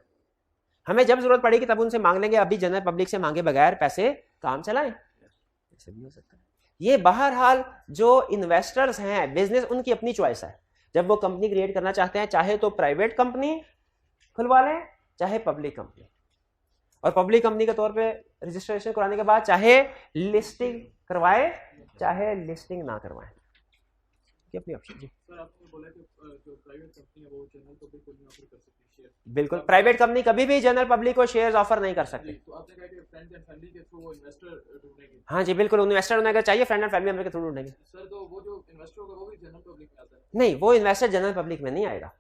हमें जब जरूरत पड़ेगी तब उनसे मांग लेंगे, अभी जनरल पब्लिक से मांगे बगैर पैसे काम चलाएं। ऐसे भी हो सकता है। ये बहरहाल जो इन्वेस्टर्स हैं, बिजनेस, उनकी अपनी चॉइस है। जब वो कंपनी क्रिएट करना चाहते हैं, चाहे तो प्राइवेट कंपनी खुलवा लें, चाहे पब्लिक कंपनी, और पब्लिक कंपनी के तौर पे रजिस्ट्रेशन कराने के बाद चाहे लिस्टिंग करवाए चाहे लिस्टिंग ना करवाएं, अपनी ऑप्शन। जी सर, आपने बोला कि जो प्राइवेट कंपनी है वो जनरल पब्लिक को नहीं ऑफर कर सकती। बिल्कुल, प्राइवेट कंपनी कभी भी जनरल पब्लिक को शेयर्स ऑफर नहीं कर सकते। तो आपने कहा कि फ्रेंड्स एंड फैमिली के थ्रू वो इन्वेस्टर ढूंढेंगे। हाँ जी बिल्कुल, इन्वेस्टर होने का चाहिए, फ्रेंड एंड फैमिली मेंबर के थ्रू ढूंढेंगे। सर तो वो जो इन्वेस्टर होगा वो भी जनरल पब्लिक में आता है? नहीं, वो इन्वेस्टर जनरल पब्लिक में नहीं आएगा,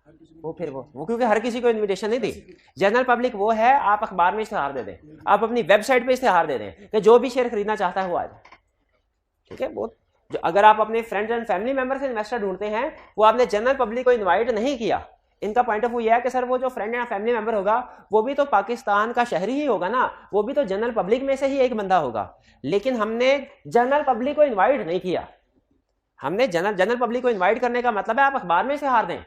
वो फिर वो क्योंकि हर किसी को इन्विटेशन नहीं दी। जनरल पब्लिक वो है, आप अखबार में इश्तेहार दे दें, आप अपनी वेबसाइट पे इश्तेहार दे दें कि जो भी शेयर खरीदना चाहता है वो आ जाए, ठीक है। वो जो अगर आप अपने फ्रेंड्स एंड फैमिली मेंबर से इन्वेस्टर ढूंढते हैं, वो आपने जनरल पब्लिक को इन्वाइट नहीं किया। इनका पॉइंट ऑफ व्यू यह है कि सर वो जो फ्रेंड या फैमिली मेंबर होगा वो भी तो पाकिस्तान का शहरी ही होगा ना, वो भी तो जनरल पब्लिक में से ही एक बंदा होगा, लेकिन हमने जनरल पब्लिक को इन्वाइट नहीं किया। हमने जनरल पब्लिक को इन्वाइट करने का मतलब है आप अखबार में इश्तेहार दें,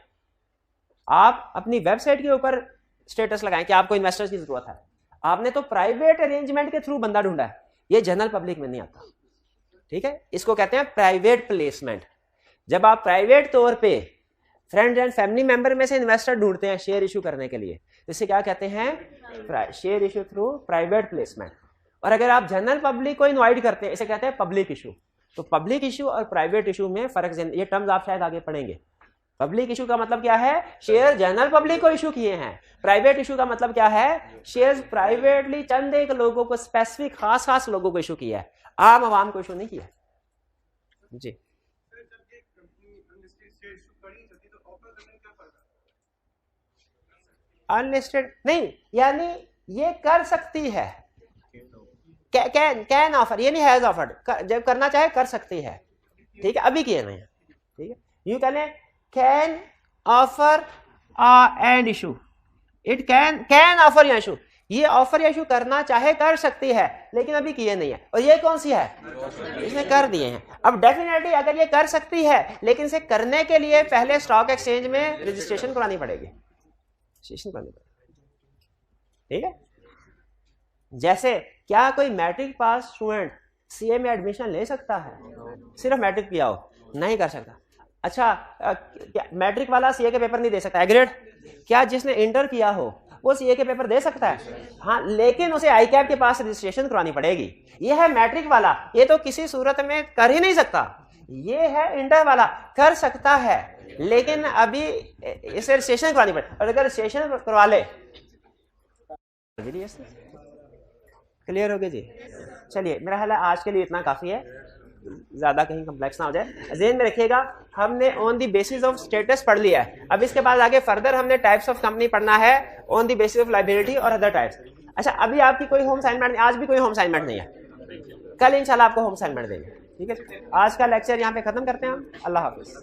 आप अपनी वेबसाइट के ऊपर स्टेटस लगाएं कि आपको इन्वेस्टर्स की जरूरत है। आपने तो प्राइवेट अरेंजमेंट के थ्रू बंदा ढूंढा है, ये जनरल पब्लिक में नहीं आता, ठीक है। इसको कहते हैं प्राइवेट प्लेसमेंट। जब आप प्राइवेट तौर पे फ्रेंड एंड फैमिली मेंबर में से इन्वेस्टर ढूंढते हैं शेयर इशू करने के लिए, इसे क्या कहते हैं? Share issue through private placement. और अगर आप जनरल पब्लिक को इनवाइट करते हैं, इसे कहते हैं पब्लिक इशू। तो पब्लिक इशू और प्राइवेट इशू में फर्क, ये टर्म्स आप शायद आगे पढ़ेंगे। पब्लिक इशू का मतलब क्या है? शेयर जनरल पब्लिक को इशू किए हैं। प्राइवेट इशू का मतलब क्या है? शेयर प्राइवेटली चंद एक लोगों को, स्पेसिफिक खास लोगों को इशू किया है, आम आवाम को इशू नहीं किया जी। अनलिस्टेड नहीं, यानी ये कर सकती है, कैन ऑफर, ये नहीं हैज ऑफर्ड, जब करना चाहे कर सकती है, ठीक है। अभी किए नहीं है, ठीक है। You can offer and issue, it can offer या इशू, ये ऑफर या इशू करना चाहे कर सकती है, लेकिन अभी किए नहीं है। और ये कौन सी है? इसने कर दिए हैं। अब डेफिनेटली अगर ये कर सकती है, लेकिन इसे करने के लिए पहले स्टॉक एक्सचेंज में रजिस्ट्रेशन करानी पड़ेगी, ठीक है। जैसे क्या कोई मैट्रिक पास स्टूडेंट सीए में एडमिशन ले सकता है? सिर्फ मैट्रिक किया हो? नहीं कर सकता। अच्छा, क्या मैट्रिक वाला सीए के पेपर नहीं दे सकता? ग्रेड क्या जिसने इंटर किया हो वो सीए के पेपर दे सकता है? हाँ, लेकिन उसे आईकैप के पास रजिस्ट्रेशन करानी पड़ेगी। ये है मैट्रिक वाला, ये तो किसी सूरत में कर ही नहीं सकता। ये है इंटर वाला, कर सकता है, लेकिन अभी इसे रजिस्ट्रेशन करवानी पड़े। और अगर रजिस्ट्रेशन करवा ले, क्लियर हो गया जी। चलिए, मेरा ख्याल है आज के लिए इतना काफी है, ज्यादा कहीं कम्प्लेक्स ना हो जाए। ज़हन में रखिएगा, हमने on the basis of status पढ़ लिया है। अब इसके बाद आगे फर्दर हमने टाइप्स ऑफ कंपनी पढ़ना है on the basis of liability और अदर टाइप्स। अच्छा, अभी आपकी कोई होम असाइनमेंट, आज भी कोई होम असाइनमेंट नहीं है, कल इंशाल्लाह आपको होम असाइनमेंट देंगे, ठीक है। आज का लेक्चर यहाँ पे खत्म करते हैं हम। अल्लाह हाफिज।